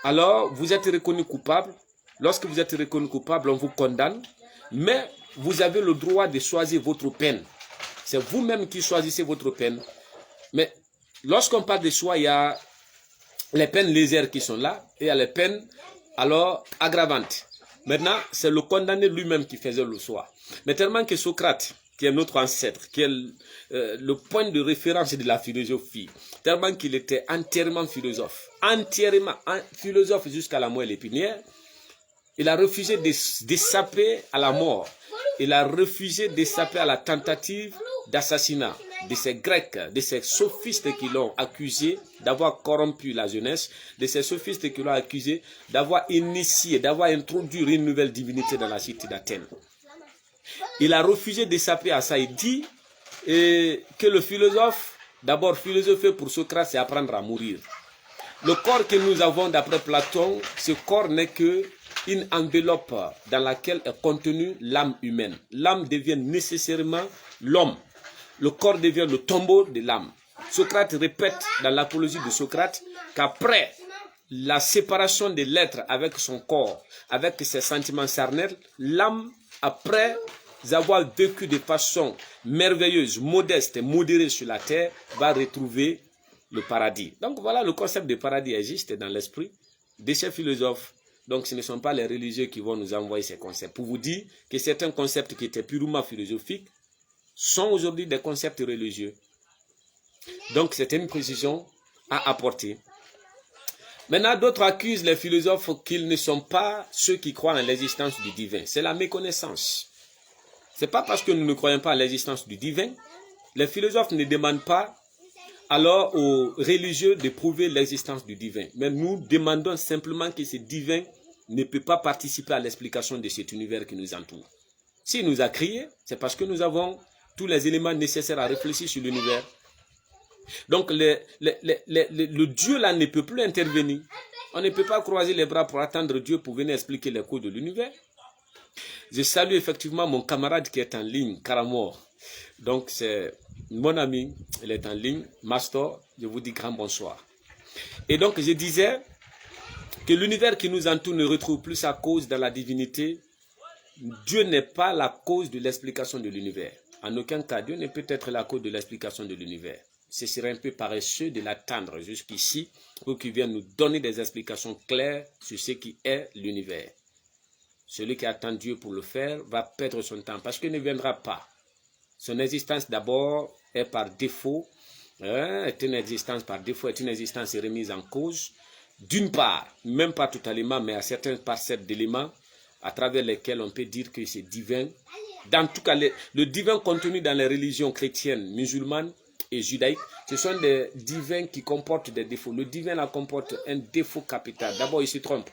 alors vous êtes reconnu coupable. Lorsque vous êtes reconnu coupable, on vous condamne, mais vous avez le droit de choisir votre peine. C'est vous-même qui choisissez votre peine. Mais lorsqu'on parle de choix, il y a les peines légères qui sont là et il y a les peines alors aggravantes. Maintenant, c'est le condamné lui-même qui faisait le choix. Mais tellement que Socrate, qui est notre ancêtre, qui est le point de référence de la philosophie, tellement qu'il était entièrement philosophe jusqu'à la moelle épinière, il a refusé d'échapper à la mort. Il a refusé d'échapper à la tentative d'assassinat de ces Grecs, de ces sophistes qui l'ont accusé d'avoir corrompu la jeunesse, de ces sophistes qui l'ont accusé d'avoir initié, d'avoir introduit une nouvelle divinité dans la cité d'Athènes. Il a refusé d'échapper à ça. Il dit que le philosophe, d'abord philosopher pour Socrate, c'est apprendre à mourir. Le corps que nous avons d'après Platon, ce corps n'est que une enveloppe dans laquelle est contenue l'âme humaine. L'âme devient nécessairement l'homme. Le corps devient le tombeau de l'âme. Socrate répète dans l'apologie de Socrate qu'après la séparation de l'être avec son corps, avec ses sentiments charnels, l'âme, après avoir vécu de façon merveilleuse, modeste et modérée sur la terre, va retrouver le paradis. Donc voilà, le concept de paradis existe dans l'esprit de ces philosophes. Donc ce ne sont pas les religieux qui vont nous envoyer ces concepts. Pour vous dire que certains concepts qui étaient purement philosophiques sont aujourd'hui des concepts religieux. Donc c'est une précision à apporter. Maintenant, d'autres accusent les philosophes qu'ils ne sont pas ceux qui croient en l'existence du divin. C'est la méconnaissance. Ce n'est pas parce que nous ne croyons pas à l'existence du divin. Les philosophes ne demandent pas alors aux religieux de prouver l'existence du divin. Mais nous demandons simplement que ce divin ne peut pas participer à l'explication de cet univers qui nous entoure. S'il nous a créés, c'est parce que nous avons tous les éléments nécessaires à réfléchir sur l'univers. Donc le Dieu là ne peut plus intervenir. On ne peut pas croiser les bras pour attendre Dieu pour venir expliquer les cours de l'univers. Je salue effectivement mon camarade qui est en ligne, Karamor. Donc c'est mon ami, il est en ligne, Mastor, je vous dis grand bonsoir. Et donc je disais que l'univers qui nous entoure ne retrouve plus sa cause dans la divinité. Dieu n'est pas la cause de l'explication de l'univers. En aucun cas, Dieu ne peut être la cause de l'explication de l'univers. Ce serait un peu paresseux de l'attendre jusqu'ici pour qu'il vienne nous donner des explications claires sur ce qui est l'univers. Celui qui attend Dieu pour le faire va perdre son temps parce qu'il ne viendra pas. Son existence d'abord est par défaut, est une existence par défaut, est une existence remise en cause. D'une part, même pas totalement, mais à certaines parcelles d'éléments à travers lesquels on peut dire que c'est divin. Dans tout cas, le divin contenu dans les religions chrétiennes, musulmanes et judaïques, ce sont des divins qui comportent des défauts. Le divin là comporte un défaut capital. D'abord, il se trompe.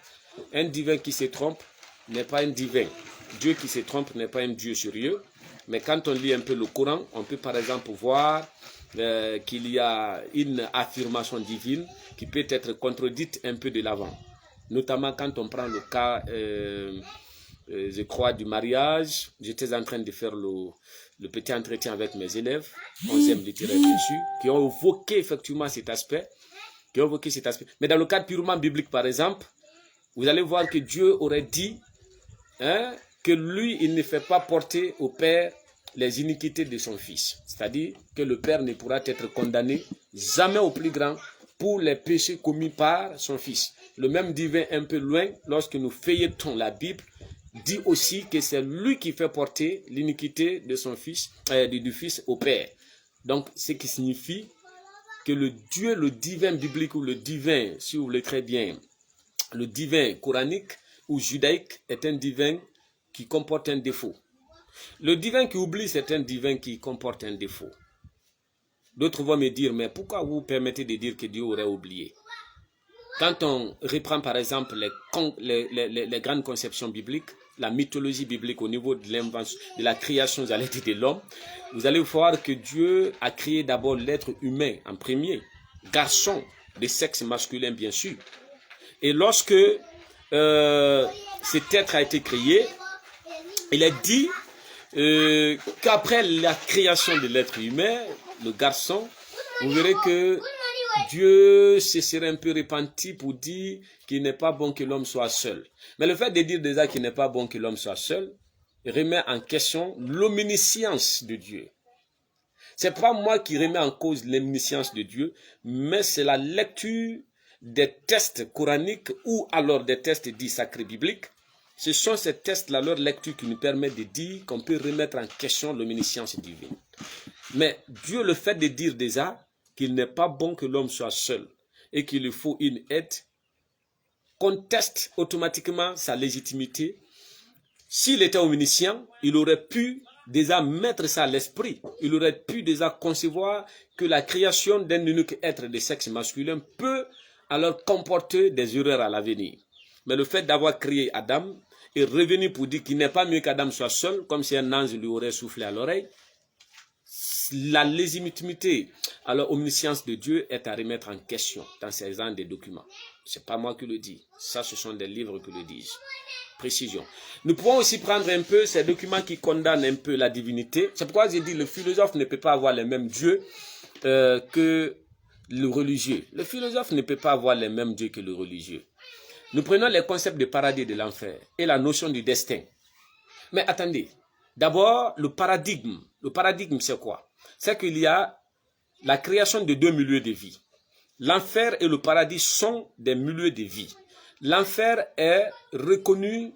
Un divin qui se trompe n'est pas un divin. Dieu qui se trompe n'est pas un Dieu sérieux. Mais quand on lit un peu le Coran, on peut par exemple voir qu'il y a une affirmation divine qui peut être contredite un peu de l'avant. Notamment quand on prend le cas, je crois, du mariage. J'étais en train de faire le petit entretien avec mes élèves, 11e littéraire dessus, qui ont évoqué effectivement cet aspect. Mais dans le cadre purement biblique, par exemple, vous allez voir que Dieu aurait dit que lui, il ne fait pas porter au Père les iniquités de son Fils. C'est-à-dire que le Père ne pourra être condamné jamais au plus grand pour les péchés commis par son Fils. Le même divin un peu loin, lorsque nous feuilletons la Bible, dit aussi que c'est lui qui fait porter l'iniquité de son Fils, du Fils au Père. Donc, ce qui signifie que le Dieu, le divin biblique ou le divin, si vous voulez très bien, le divin coranique ou judaïque est un divin qui comporte un défaut. Le divin qui oublie, c'est un divin qui comporte un défaut. D'autres vont me dire, mais pourquoi vous permettez de dire que Dieu aurait oublié? Quand on reprend par exemple les grandes conceptions bibliques, la mythologie biblique au niveau de l'invention, de la création de l'homme, vous allez voir que Dieu a créé d'abord l'être humain en premier, garçon de sexe masculin bien sûr. Et lorsque cet être a été créé, il est dit qu'après la création de l'être humain, le garçon, vous verrez que Dieu se serait un peu repenti pour dire qu'il n'est pas bon que l'homme soit seul. Mais le fait de dire déjà qu'il n'est pas bon que l'homme soit seul remet en question l'omniscience de Dieu. C'est pas moi qui remets en cause l'omniscience de Dieu, mais c'est la lecture des textes coraniques ou alors des textes dits sacrés bibliques. Ce sont ces textes-là, leur lecture qui nous permet de dire qu'on peut remettre en question l'omniscience divine. Mais Dieu, le fait de dire déjà qu'il n'est pas bon que l'homme soit seul et qu'il lui faut une aide, conteste automatiquement sa légitimité. S'il était omniscient, il aurait pu déjà mettre ça à l'esprit. Il aurait pu déjà concevoir que la création d'un unique être de sexe masculin peut alors comporter des erreurs à l'avenir. Mais le fait d'avoir créé Adam et revenu pour dire qu'il n'est pas mieux qu'Adam soit seul, comme si un ange lui aurait soufflé à l'oreille, la légitimité à l'omniscience de Dieu est à remettre en question dans ces genres de documents. Ce n'est pas moi qui le dis. Ça, ce sont des livres qui le disent. Précision. Nous pouvons aussi prendre un peu ces documents qui condamnent un peu la divinité. C'est pourquoi j'ai dit que le philosophe ne peut pas avoir les mêmes dieux que le religieux. Le philosophe ne peut pas avoir les mêmes dieux que le religieux. Nous prenons les concepts de paradis et de l'enfer et la notion du destin. Mais attendez, d'abord, le paradigme. Le paradigme, c'est quoi? C'est qu'il y a la création de deux milieux de vie. L'enfer et le paradis sont des milieux de vie. L'enfer est reconnu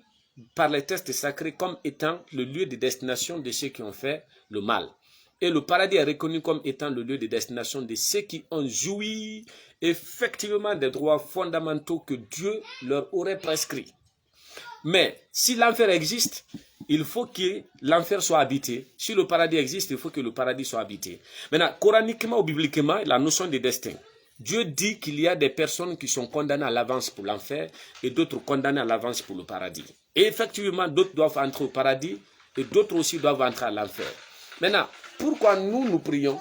par les textes sacrés comme étant le lieu de destination de ceux qui ont fait le mal. Et le paradis est reconnu comme étant le lieu de destination de ceux qui ont joui effectivement des droits fondamentaux que Dieu leur aurait prescrits. Mais si l'enfer existe, il faut que l'enfer soit habité. Si le paradis existe, il faut que le paradis soit habité. Maintenant, coraniquement ou bibliquement, la notion de destin. Dieu dit qu'il y a des personnes qui sont condamnées à l'avance pour l'enfer et d'autres condamnées à l'avance pour le paradis. Et effectivement, d'autres doivent entrer au paradis et d'autres aussi doivent entrer à l'enfer. Maintenant, pourquoi nous prions?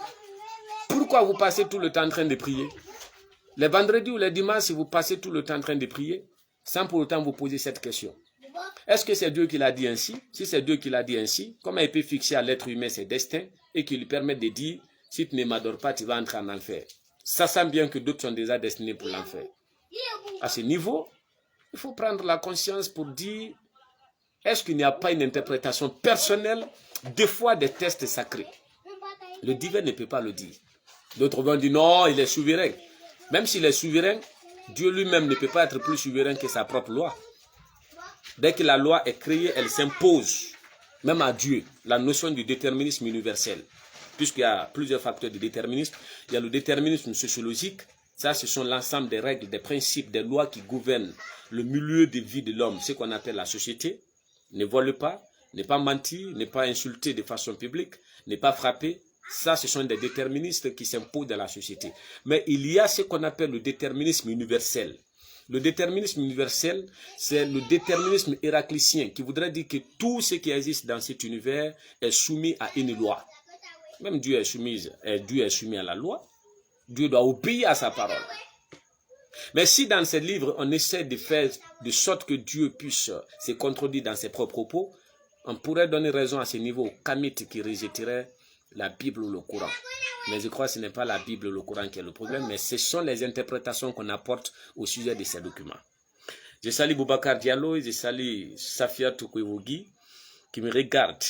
Pourquoi vous passez tout le temps en train de prier? Les vendredis ou les dimanches, vous passez tout le temps en train de prier sans pour autant vous poser cette question. Est-ce que c'est Dieu qui l'a dit ainsi? Si c'est Dieu qui l'a dit ainsi, comment il peut fixer à l'être humain ses destins et qui lui permet de dire, si tu ne m'adores pas, tu vas entrer en enfer? Ça sent bien que d'autres sont déjà destinés pour l'enfer. À ce niveau, il faut prendre la conscience pour dire, est-ce qu'il n'y a pas une interprétation personnelle des fois des textes sacrés? Le divin ne peut pas le dire. D'autres vont dire, non, il est souverain. Même s'il est souverain, Dieu lui-même ne peut pas être plus souverain que sa propre loi. Dès que la loi est créée, elle s'impose, même à Dieu, la notion du déterminisme universel. Puisqu'il y a plusieurs facteurs de déterminisme, il y a le déterminisme sociologique, ça ce sont l'ensemble des règles, des principes, des lois qui gouvernent le milieu de vie de l'homme, ce qu'on appelle la société. Ne vole pas, ne pas mentir, ne pas insulter de façon publique, ne pas frapper. Ça, ce sont des déterministes qui s'imposent dans la société. Mais il y a ce qu'on appelle le déterminisme universel. Le déterminisme universel, c'est le déterminisme héraclitien qui voudrait dire que tout ce qui existe dans cet univers est soumis à une loi. Même Dieu est soumis à la loi. Dieu doit obéir à sa parole. Mais si dans ces livres, on essaie de faire de sorte que Dieu puisse se contredire dans ses propres propos, on pourrait donner raison à ce niveau aux Kamites qui rejetteraient la Bible ou le Coran. Mais je crois que ce n'est pas la Bible ou le Coran qui est le problème, mais ce sont les interprétations qu'on apporte au sujet de ces documents. Je salue Boubacar Diallo et je salue Safia Toukouewogi qui me regarde.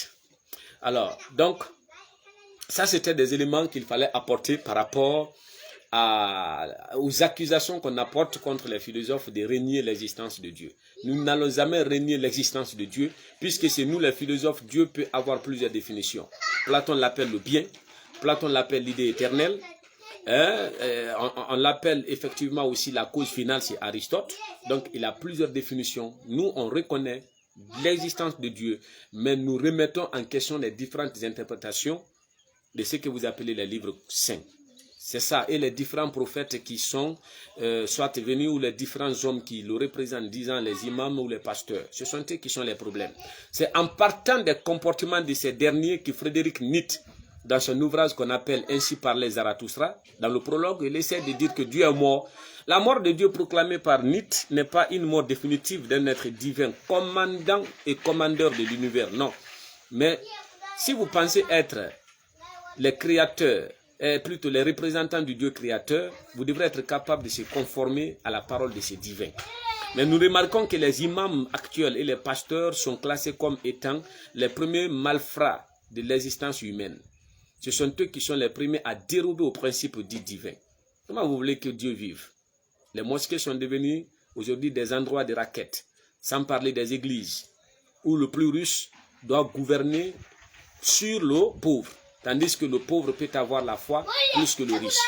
Alors, donc, ça c'était des éléments qu'il fallait apporter par rapport aux accusations qu'on apporte contre les philosophes de renier l'existence de Dieu. Nous n'allons jamais renier l'existence de Dieu, puisque c'est nous les philosophes, Dieu peut avoir plusieurs définitions. Platon l'appelle le bien, Platon l'appelle l'idée éternelle, on l'appelle effectivement aussi la cause finale, c'est Aristote. Donc il a plusieurs définitions. Nous, on reconnaît l'existence de Dieu, mais nous remettons en question les différentes interprétations de ce que vous appelez les livres saints. C'est ça, et les différents prophètes qui sont soit venus, ou les différents hommes qui le représentent, disant les imams ou les pasteurs. Ce sont eux qui sont les problèmes. C'est en partant des comportements de ces derniers que Frédéric Nietzsche, dans son ouvrage qu'on appelle Ainsi parlait Zarathustra, dans le prologue, il essaie de dire que Dieu est mort. La mort de Dieu proclamée par Nietzsche n'est pas une mort définitive d'un être divin, commandant et commandeur de l'univers, non. Mais si vous pensez être les créateurs, plutôt les représentants du Dieu créateur, vous devrez être capable de se conformer à la parole de ces divins. Mais nous remarquons que les imams actuels et les pasteurs sont classés comme étant les premiers malfrats de l'existence humaine. Ce sont eux qui sont les premiers à dérober au principe dit divin. Comment vous voulez que Dieu vive? Les mosquées sont devenues aujourd'hui des endroits de raquettes, sans parler des églises, où le plus riche doit gouverner sur le pauvre. Tandis que le pauvre peut avoir la foi plus que le riche.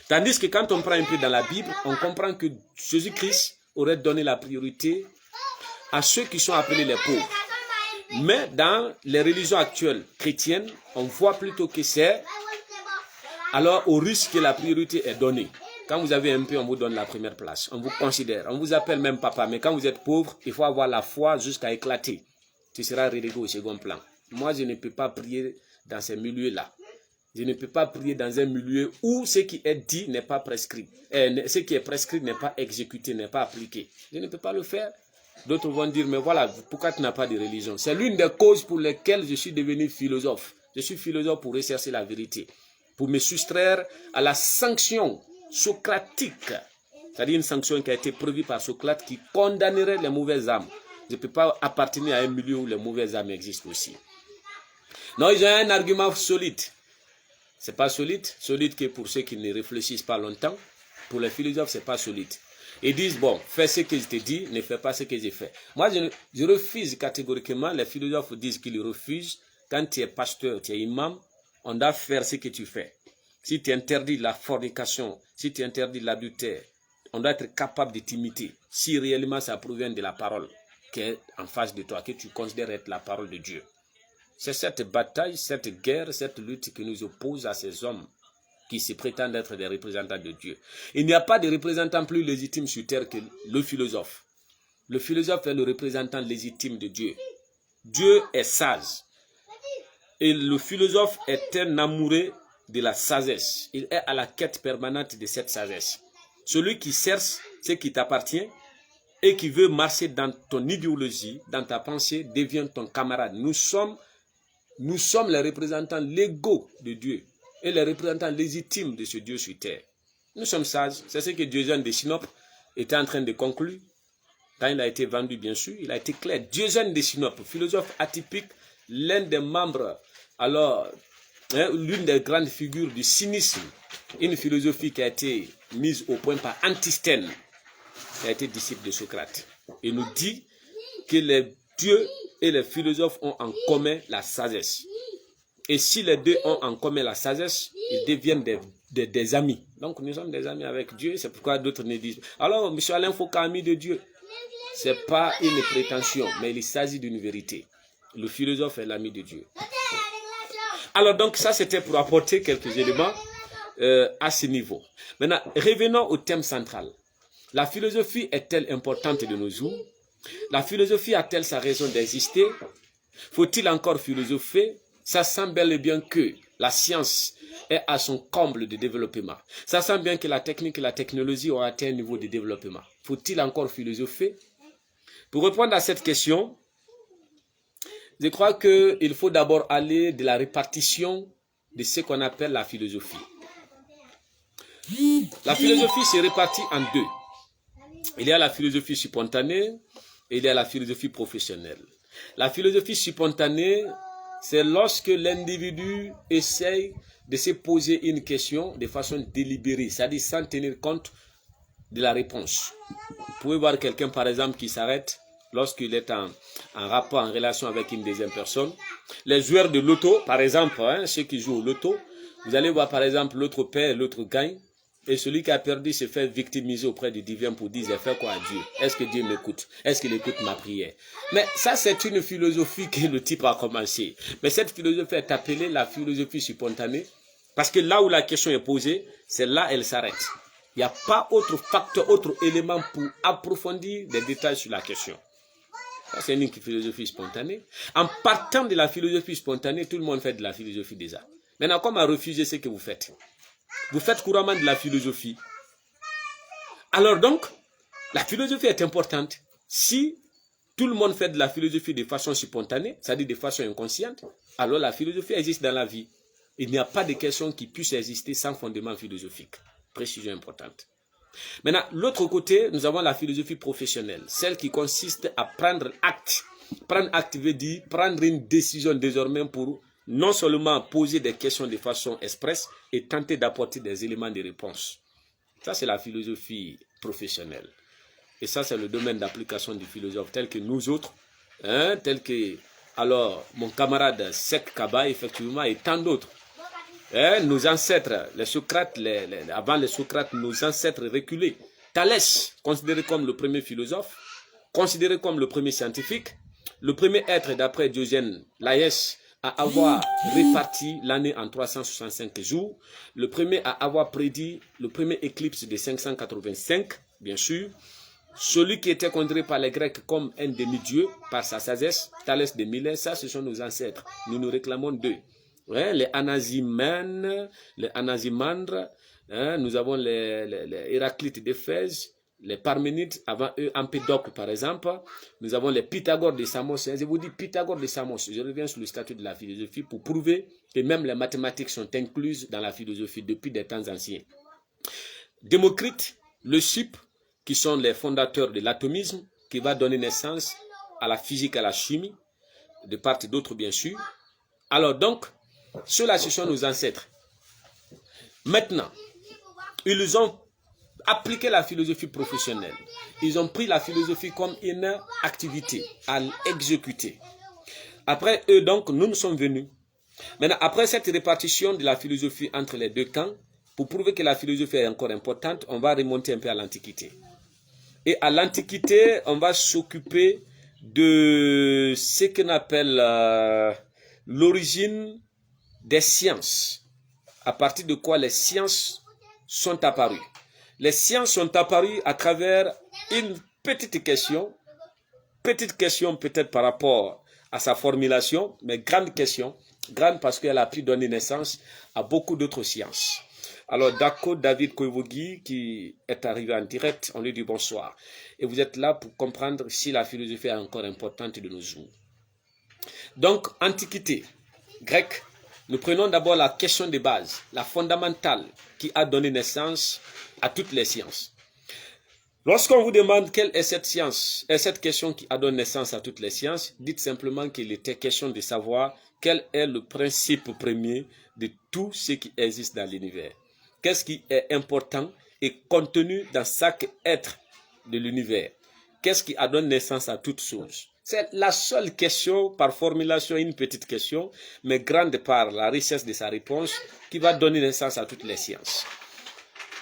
Tandis que quand on prend un peu dans la Bible, on comprend que Jésus-Christ aurait donné la priorité à ceux qui sont appelés les pauvres. Mais dans les religions actuelles chrétiennes, on voit plutôt que c'est alors aux riches que la priorité est donnée. Quand vous avez un peu, on vous donne la première place. On vous considère, on vous appelle même papa. Mais quand vous êtes pauvre, il faut avoir la foi jusqu'à éclater. Tu seras relégué au second plan. Moi, je ne peux pas prier dans ces milieux-là. Je ne peux pas prier dans un milieu où ce qui est dit n'est pas prescrit. Ce qui est prescrit n'est pas exécuté, n'est pas appliqué. Je ne peux pas le faire. D'autres vont dire, mais voilà, pourquoi tu n'as pas de religion? C'est l'une des causes pour lesquelles je suis devenu philosophe. Je suis philosophe pour rechercher la vérité, pour me soustraire à la sanction socratique, c'est-à-dire une sanction qui a été prévue par Socrate qui condamnerait les mauvaises âmes. Je ne peux pas appartenir à un milieu où les mauvaises âmes existent aussi. Non, ils ont un argument solide. Ce n'est pas solide. Solide que pour ceux qui ne réfléchissent pas longtemps. Pour les philosophes, ce n'est pas solide. Ils disent, bon, fais ce que je te dis, ne fais pas ce que j'ai fait. Moi, je refuse catégoriquement. Les philosophes disent qu'ils refusent. Quand tu es pasteur, tu es imam, on doit faire ce que tu fais. Si tu interdis la fornication, si tu interdis l'adultère, on doit être capable de t'imiter. Si réellement ça provient de la parole qui est en face de toi, que tu considères être la parole de Dieu. C'est cette bataille, cette guerre, cette lutte qui nous oppose à ces hommes qui se prétendent être des représentants de Dieu. Il n'y a pas de représentant plus légitime sur terre que le philosophe. Le philosophe est le représentant légitime de Dieu. Dieu est sage. Et le philosophe est un amoureux de la sagesse. Il est à la quête permanente de cette sagesse. Celui qui cherche ce qui t'appartient et qui veut marcher dans ton idéologie, dans ta pensée, devient ton camarade. Nous sommes les représentants légaux de Dieu et les représentants légitimes de ce Dieu sur terre. Nous sommes sages. C'est ce que Diogène de Sinope était en train de conclure. Quand il a été vendu, bien sûr, il a été clair. Diogène de Sinope, philosophe atypique, l'un des membres, alors, l'une des grandes figures du cynisme, une philosophie qui a été mise au point par Antisthène, qui a été disciple de Socrate. Il nous dit que les dieux et les philosophes ont en commun la sagesse. Et si les deux ont en commun la sagesse, ils deviennent des amis. Donc nous sommes des amis avec Dieu, c'est pourquoi d'autres ne disent. Alors, M. Alain Foucault, ami de Dieu, ce n'est pas une prétention, mais il s'agit d'une vérité. Le philosophe est l'ami de Dieu. Alors donc ça c'était pour apporter quelques éléments à ce niveau. Maintenant, revenons au thème central. La philosophie est-elle importante de nos jours? La philosophie a-t-elle sa raison d'exister? Faut-il encore philosopher? Ça sent bel et bien que la science est à son comble de développement. Ça sent bien que la technique et la technologie ont atteint un niveau de développement. Faut-il encore philosopher? Pour répondre à cette question, je crois qu'il faut d'abord aller de la répartition de ce qu'on appelle la philosophie. La philosophie se répartit en deux. Il y a la philosophie spontanée et il y a la philosophie professionnelle. La philosophie spontanée, c'est lorsque l'individu essaye de se poser une question de façon délibérée, c'est-à-dire sans tenir compte de la réponse. Vous pouvez voir quelqu'un, par exemple, qui s'arrête lorsqu'il est en rapport, en relation avec une deuxième personne. Les joueurs de loto, par exemple, ceux qui jouent au loto, vous allez voir, par exemple, l'autre perd, l'autre gagne. Et celui qui a perdu se fait victimiser auprès du divin pour dire, j'ai fait quoi à Dieu? Est-ce que Dieu m'écoute? Est-ce qu'il écoute ma prière? Mais ça, c'est une philosophie que le type a commencé. Mais cette philosophie est appelée la philosophie spontanée. Parce que là où la question est posée, c'est là elle s'arrête. Il n'y a pas autre facteur, autre élément pour approfondir des détails sur la question. Ça, c'est une philosophie spontanée. En partant de la philosophie spontanée, tout le monde fait de la philosophie déjà. Maintenant, comme à refuser ce que vous faites. Vous faites couramment de la philosophie. Alors donc, la philosophie est importante. Si tout le monde fait de la philosophie de façon spontanée, c'est-à-dire de façon inconsciente, alors la philosophie existe dans la vie. Il n'y a pas de question qui puisse exister sans fondement philosophique. Précision importante. Maintenant, l'autre côté, nous avons la philosophie professionnelle, celle qui consiste à prendre acte. Prendre acte veut dire prendre une décision désormais pour non seulement poser des questions de façon expresse et tenter d'apporter des éléments de réponse. Ça, c'est la philosophie professionnelle. Et ça, c'est le domaine d'application du philosophe tel que nous autres, tel que, alors, mon camarade Sek Kaba, effectivement, et tant d'autres. Nos ancêtres, les Socrates, avant les Socrates, nos ancêtres reculés. Thalès, considéré comme le premier philosophe, considéré comme le premier scientifique, le premier être d'après Diogène Laërce, à avoir réparti l'année en 365 jours, le premier à avoir prédit le premier éclipse de 585, bien sûr, celui qui était considéré par les Grecs comme un demi-dieu par sa sagesse, Thalès de Milet, ça ce sont nos ancêtres, nous nous réclamons d'eux. Les Anaximènes, les Anaximandres, nous avons les Héraclites d'Éphèse, les Parménides, avant eux, Empédocle par exemple. Nous avons les Pythagore de Samos. Je vous dis Pythagore de Samos. Je reviens sur le statut de la philosophie pour prouver que même les mathématiques sont incluses dans la philosophie depuis des temps anciens. Démocrite, Leucippe, qui sont les fondateurs de l'atomisme, qui va donner naissance à la physique, à la chimie, de part et d'autre bien sûr. Alors donc, ceux-là, ce sont nos ancêtres. Maintenant, ils ont appliquer la philosophie professionnelle. Ils ont pris la philosophie comme une activité à exécuter. Après eux, donc, nous sommes venus. Maintenant, après cette répartition de la philosophie entre les deux camps, pour prouver que la philosophie est encore importante, on va remonter un peu à l'Antiquité. Et à l'Antiquité, on va s'occuper de ce qu'on appelle l'origine des sciences. À partir de quoi les sciences sont apparues. Les sciences sont apparues à travers une petite question peut-être par rapport à sa formulation, mais grande question, grande parce qu'elle a pu donner naissance à beaucoup d'autres sciences. Alors Dako David Koivogi qui est arrivé en direct, on lui dit bonsoir. Et vous êtes là pour comprendre si la philosophie est encore importante de nos jours. Donc, Antiquité, grec, nous prenons d'abord la question de base, la fondamentale qui a donné naissance à toutes les sciences. Lorsqu'on vous demande quelle est cette science, et cette question qui a donné naissance à toutes les sciences, dites simplement qu'il était question de savoir quel est le principe premier de tout ce qui existe dans l'univers. Qu'est-ce qui est important et contenu dans chaque être de l'univers? Qu'est-ce qui a donné naissance à toutes choses? C'est la seule question, par formulation, une petite question, mais grande par la richesse de sa réponse, qui va donner naissance à toutes les sciences.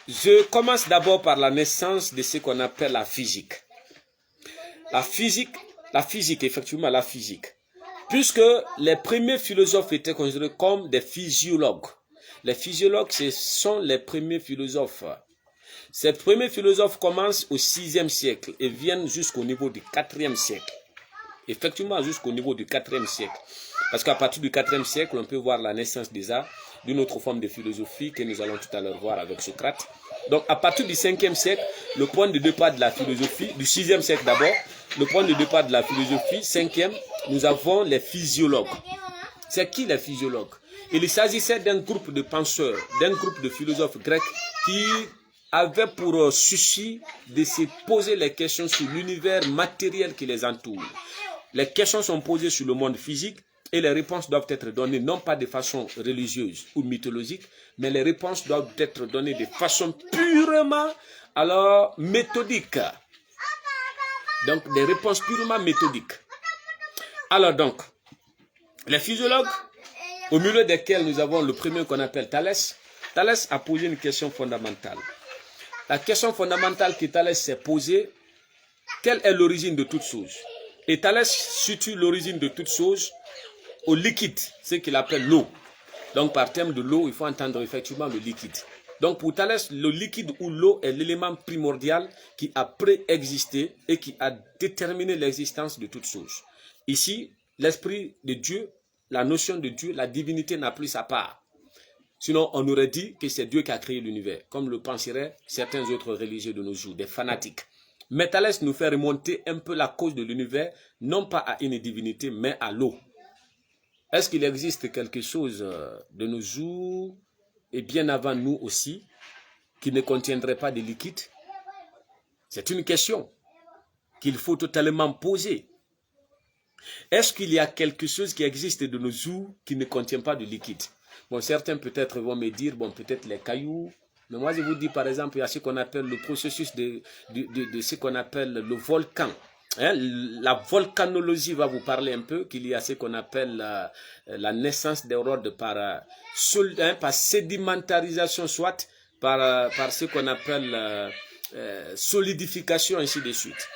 Je commence d'abord par la naissance de ce qu'on appelle la physique. La physique, effectivement, la physique. Puisque les premiers philosophes étaient considérés comme des physiologues. Les physiologues, ce sont les premiers philosophes. Ces premiers philosophes commencent au 6e siècle et viennent jusqu'au niveau du 4e siècle. Effectivement, jusqu'au niveau du 4e siècle. Parce qu'à partir du 4e siècle, on peut voir la naissance déjà d'une autre forme de philosophie que nous allons tout à l'heure voir avec Socrate. Donc, à partir du 5e siècle, le point de départ de la philosophie, du 6e siècle d'abord, le point de départ de la philosophie, 5e, nous avons les physiologues. C'est qui les physiologues? Il s'agissait d'un groupe de penseurs, d'un groupe de philosophes grecs qui avaient pour souci de se poser les questions sur l'univers matériel qui les entoure. Les questions sont posées sur le monde physique et les réponses doivent être données non pas de façon religieuse ou mythologique, mais les réponses doivent être données de façon purement méthodique. Donc, des réponses purement méthodiques. Alors donc, les physiologues, au milieu desquels nous avons le premier qu'on appelle Thalès, Thalès a posé une question fondamentale. La question fondamentale que Thalès s'est posée, quelle est l'origine de toute chose? Et Thalès situe l'origine de toute chose au liquide, ce qu'il appelle l'eau. Donc par terme de l'eau, il faut entendre effectivement le liquide. Donc pour Thalès, le liquide ou l'eau est l'élément primordial qui a préexisté et qui a déterminé l'existence de toute chose. Ici, l'esprit de Dieu, la notion de Dieu, la divinité n'a plus sa part. Sinon, on aurait dit que c'est Dieu qui a créé l'univers, comme le penseraient certains autres religieux de nos jours, des fanatiques. Mais Thalès nous fait remonter un peu la cause de l'univers, non pas à une divinité, mais à l'eau. Est-ce qu'il existe quelque chose de nos jours, et bien avant nous aussi, qui ne contiendrait pas de liquide? C'est une question qu'il faut totalement poser. Est-ce qu'il y a quelque chose qui existe de nos jours qui ne contient pas de liquide? Bon, certains peut-être vont me dire, bon, peut-être les cailloux. Mais moi, je vous dis, par exemple, il y a ce qu'on appelle le processus de ce qu'on appelle le volcan. Hein, la volcanologie va vous parler un peu, qu'il y a ce qu'on appelle la naissance d'érodes par sédimentarisation, soit par ce qu'on appelle solidification, ainsi de suite.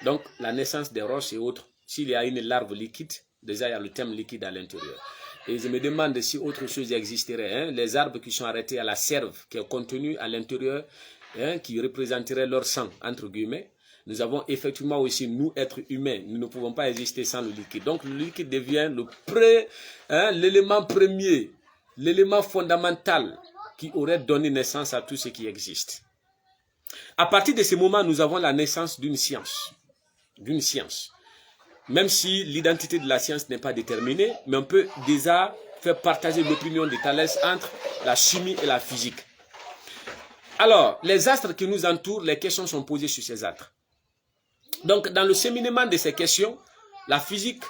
Donc, la naissance des roches et autres. S'il y a une larve liquide, déjà il y a le terme liquide à l'intérieur. Et je me demande si autre chose existerait. Hein? Les arbres qui sont arrêtés à la sève, qui est contenu à l'intérieur, hein, qui représenterait leur sang, entre guillemets. Nous avons effectivement aussi, nous, êtres humains, nous ne pouvons pas exister sans le liquide. Donc le liquide devient l'élément premier, l'élément fondamental qui aurait donné naissance à tout ce qui existe. À partir de ce moment, nous avons la naissance d'une science. Même si l'identité de la science n'est pas déterminée, mais on peut déjà faire partager l'opinion de Thalès entre la chimie et la physique. Alors, les astres qui nous entourent, les questions sont posées sur ces astres. Donc, dans le cheminement de ces questions, la physique,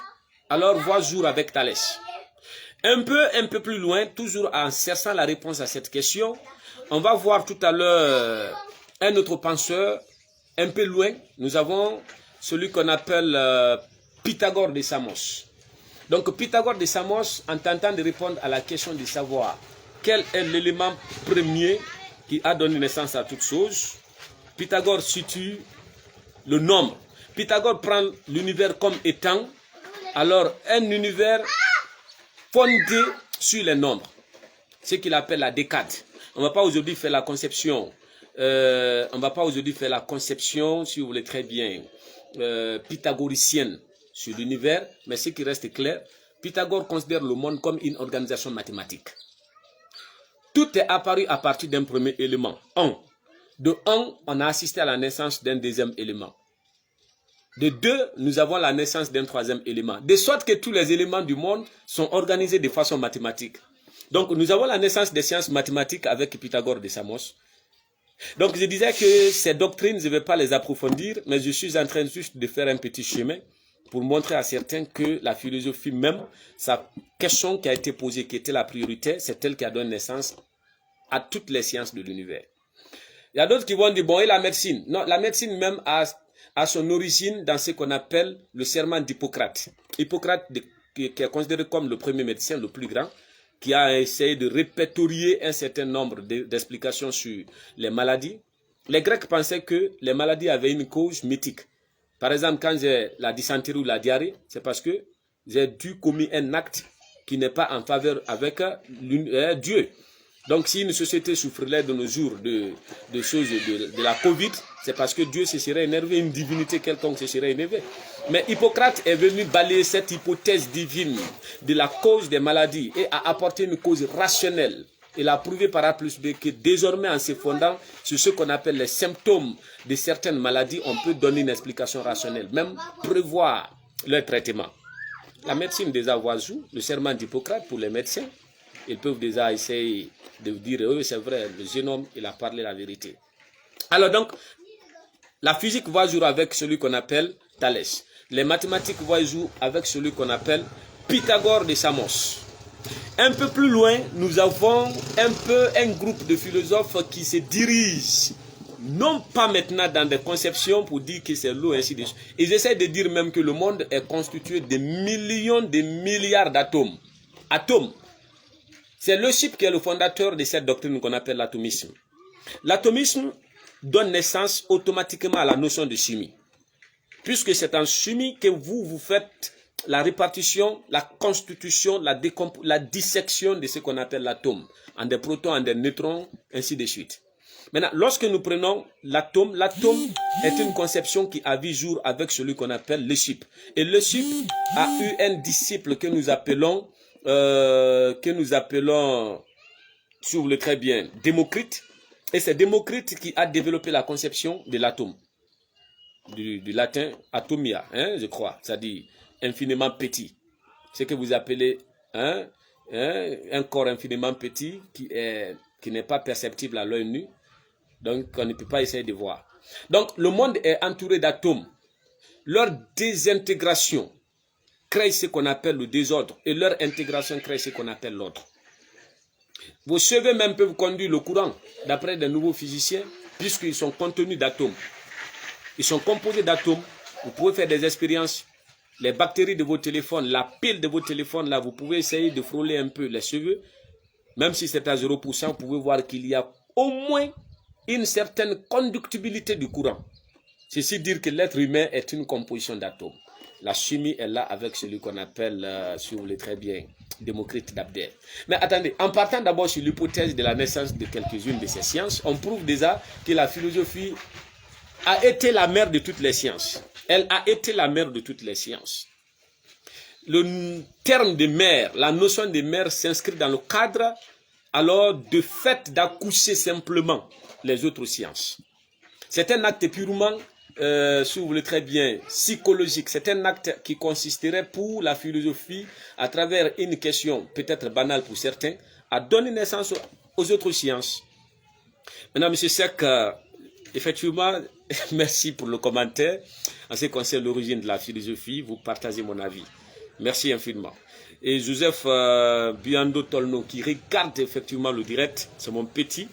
alors, voit jour avec Thalès. Un peu plus loin, toujours en cherchant la réponse à cette question, on va voir tout à l'heure un autre penseur, un peu loin, nous avons celui qu'on appelle Pythagore de Samos. Donc Pythagore de Samos, en tentant de répondre à la question de savoir quel est l'élément premier qui a donné naissance à toute chose, Pythagore situe le nombre. Pythagore prend l'univers comme étant alors un univers fondé sur les nombres, ce qu'il appelle la décade. On ne va pas aujourd'hui faire la conception, si vous voulez très bien, pythagoricienne sur l'univers, mais ce qui reste clair, Pythagore considère le monde comme une organisation mathématique. Tout est apparu à partir d'un premier élément, 1. De 1, on a assisté à la naissance d'un deuxième élément. De 2, nous avons la naissance d'un troisième élément. De sorte que tous les éléments du monde sont organisés de façon mathématique. Donc nous avons la naissance des sciences mathématiques avec Pythagore de Samos. Donc je disais que ces doctrines, je ne vais pas les approfondir, mais je suis en train juste de faire un petit chemin pour montrer à certains que la philosophie même, sa question qui a été posée, qui était la priorité, c'est elle qui a donné naissance à toutes les sciences de l'univers. Il y a d'autres qui vont dire, bon, et la médecine? Non, la médecine même a son origine dans ce qu'on appelle le serment d'Hippocrate. Hippocrate, qui est considéré comme le premier médecin, le plus grand, qui a essayé de répertorier un certain nombre d'explications sur les maladies. Les Grecs pensaient que les maladies avaient une cause mythique. Par exemple, quand j'ai la dysenterie ou la diarrhée, c'est parce que j'ai dû commettre un acte qui n'est pas en faveur avec Dieu. Donc, si une société souffrait de nos jours de la Covid, c'est parce que Dieu se serait énervé, une divinité quelconque se serait énervée. Mais Hippocrate est venu balayer cette hypothèse divine de la cause des maladies et a apporté une cause rationnelle. Il a prouvé par A plus B que désormais, en se fondant sur ce qu'on appelle les symptômes de certaines maladies, on peut donner une explication rationnelle, même prévoir leur traitement. La médecine déjà voit jour, le serment d'Hippocrate pour les médecins, ils peuvent déjà essayer de dire, oui, c'est vrai, le jeune homme, il a parlé la vérité. Alors donc, la physique voit jour avec celui qu'on appelle Thalès. Les mathématiques voient jour avec celui qu'on appelle Pythagore de Samos. Un peu plus loin, nous avons un groupe de philosophes qui se dirigent, non pas maintenant dans des conceptions pour dire que c'est l'eau, ainsi de suite. Ils essaient de dire même que le monde est constitué de millions, de milliards d'atomes. Atomes. C'est le Leucippe qui est le fondateur de cette doctrine qu'on appelle l'atomisme. L'atomisme donne naissance automatiquement à la notion de chimie. Puisque c'est en chimie que vous faites la répartition, la constitution, la dissection de ce qu'on appelle l'atome, en des protons, en des neutrons, ainsi de suite. Maintenant, lorsque nous prenons l'atome, l'atome est une conception qui a vu jour avec celui qu'on appelle le Leucippe. Et le Leucippe a eu un disciple que nous appelons, si vous voulez très bien, Démocrite. Et c'est Démocrite qui a développé la conception de l'atome. Du latin atomia, je crois, c'est-à-dire infiniment petit. Ce que vous appelez un corps infiniment petit qui n'est pas perceptible à l'œil nu. Donc, on ne peut pas essayer de voir. Donc, le monde est entouré d'atomes. Leur désintégration crée ce qu'on appelle le désordre. Et leur intégration crée ce qu'on appelle l'ordre. Vos cheveux même peuvent conduire le courant, d'après de nouveaux physiciens, puisqu'ils sont contenus d'atomes. Ils sont composés d'atomes. Vous pouvez faire des expériences. Les bactéries de vos téléphones, la pile de vos téléphones, là, vous pouvez essayer de frôler un peu les cheveux. Même si c'est à 0%, vous pouvez voir qu'il y a au moins une certaine conductibilité du courant. Ceci dire que l'être humain est une composition d'atomes. La chimie est là avec celui qu'on appelle, si vous voulez très bien, Démocrite d'Abdel. Mais attendez, en partant d'abord sur l'hypothèse de la naissance de quelques-unes de ces sciences, on prouve déjà que la philosophie a été la mère de toutes les sciences. Elle a été la mère de toutes les sciences. Le terme de mère, la notion de mère s'inscrit dans le cadre alors de fait d'accoucher simplement les autres sciences. C'est un acte purement, si vous voulez très bien, psychologique. C'est un acte qui consisterait pour la philosophie, à travers une question peut-être banale pour certains, à donner naissance aux autres sciences. Maintenant, M. Seck, effectivement, merci pour le commentaire. En ce qui concerne l'origine de la philosophie, vous partagez mon avis. Merci infiniment. Et Joseph Biando Tolno, qui regarde effectivement le direct, c'est mon petit.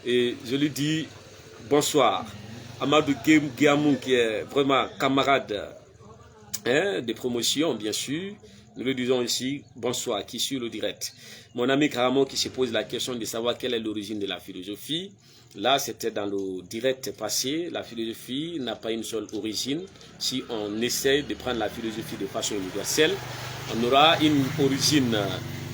Et je lui dis bonsoir. Amadou Guéamou, qui est vraiment camarade de promotion, bien sûr. Nous lui disons ici bonsoir, qui suit le direct. Mon ami Karamon qui se pose la question de savoir quelle est l'origine de la philosophie. Là, c'était dans le direct passé. La philosophie n'a pas une seule origine. Si on essaie de prendre la philosophie de façon universelle, on aura une origine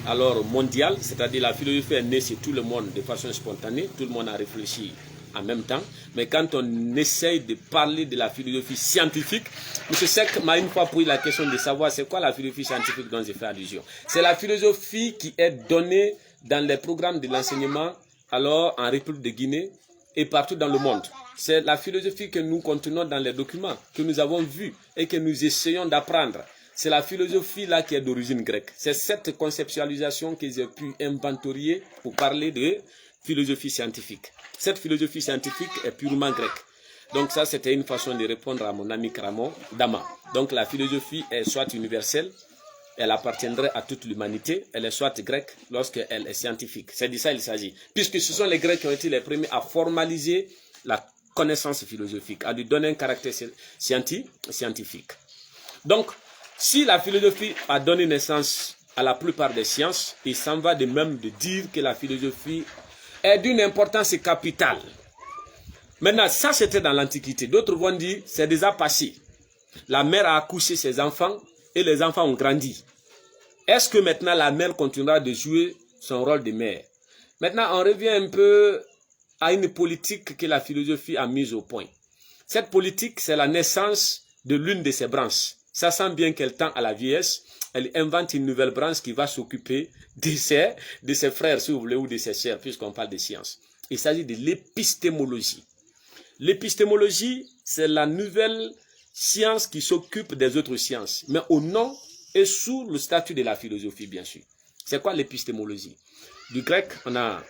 alors mondiale, c'est-à-dire la philosophie est née sur tout le monde de façon spontanée. Tout le monde a réfléchi en même temps. Mais quand on essaye de parler de la philosophie scientifique, M. Seck m'a une fois posé la question de savoir c'est quoi la philosophie scientifique dont j'ai fait allusion. C'est la philosophie qui est donnée dans les programmes de l'enseignement alors en République de Guinée et partout dans le monde. C'est la philosophie que nous contenons dans les documents, que nous avons vus et que nous essayons d'apprendre. C'est la philosophie là qui est d'origine grecque. C'est cette conceptualisation que j'ai pu inventorier pour parler de philosophie scientifique. Cette philosophie scientifique est purement grecque. Donc ça, c'était une façon de répondre à mon ami Karamon Dama. Donc la philosophie est soit universelle, elle appartiendrait à toute l'humanité, elle est soit grecque lorsqu'elle est scientifique. C'est de ça qu'il s'agit. Puisque ce sont les Grecs qui ont été les premiers à formaliser la connaissance philosophique, à lui donner un caractère scientifique. Donc, si la philosophie a donné naissance à la plupart des sciences, il s'en va de même de dire que la philosophie est d'une importance capitale. Maintenant, ça c'était dans l'Antiquité. D'autres vont dire c'est déjà passé. La mère a accouché ses enfants et les enfants ont grandi. Est-ce que maintenant la mère continuera de jouer son rôle de mère? Maintenant, on revient un peu à une politique que la philosophie a mise au point. Cette politique, c'est la naissance de l'une de ses branches. Ça sent bien qu'elle tend à la vieillesse. Elle invente une nouvelle branche qui va s'occuper de ses frères, si vous voulez, ou de ses sœurs, puisqu'on parle de science. Il s'agit de l'épistémologie. L'épistémologie, c'est la nouvelle science qui s'occupe des autres sciences, mais au nom et sous le statut de la philosophie, bien sûr. C'est quoi l'épistémologie? Du grec, on a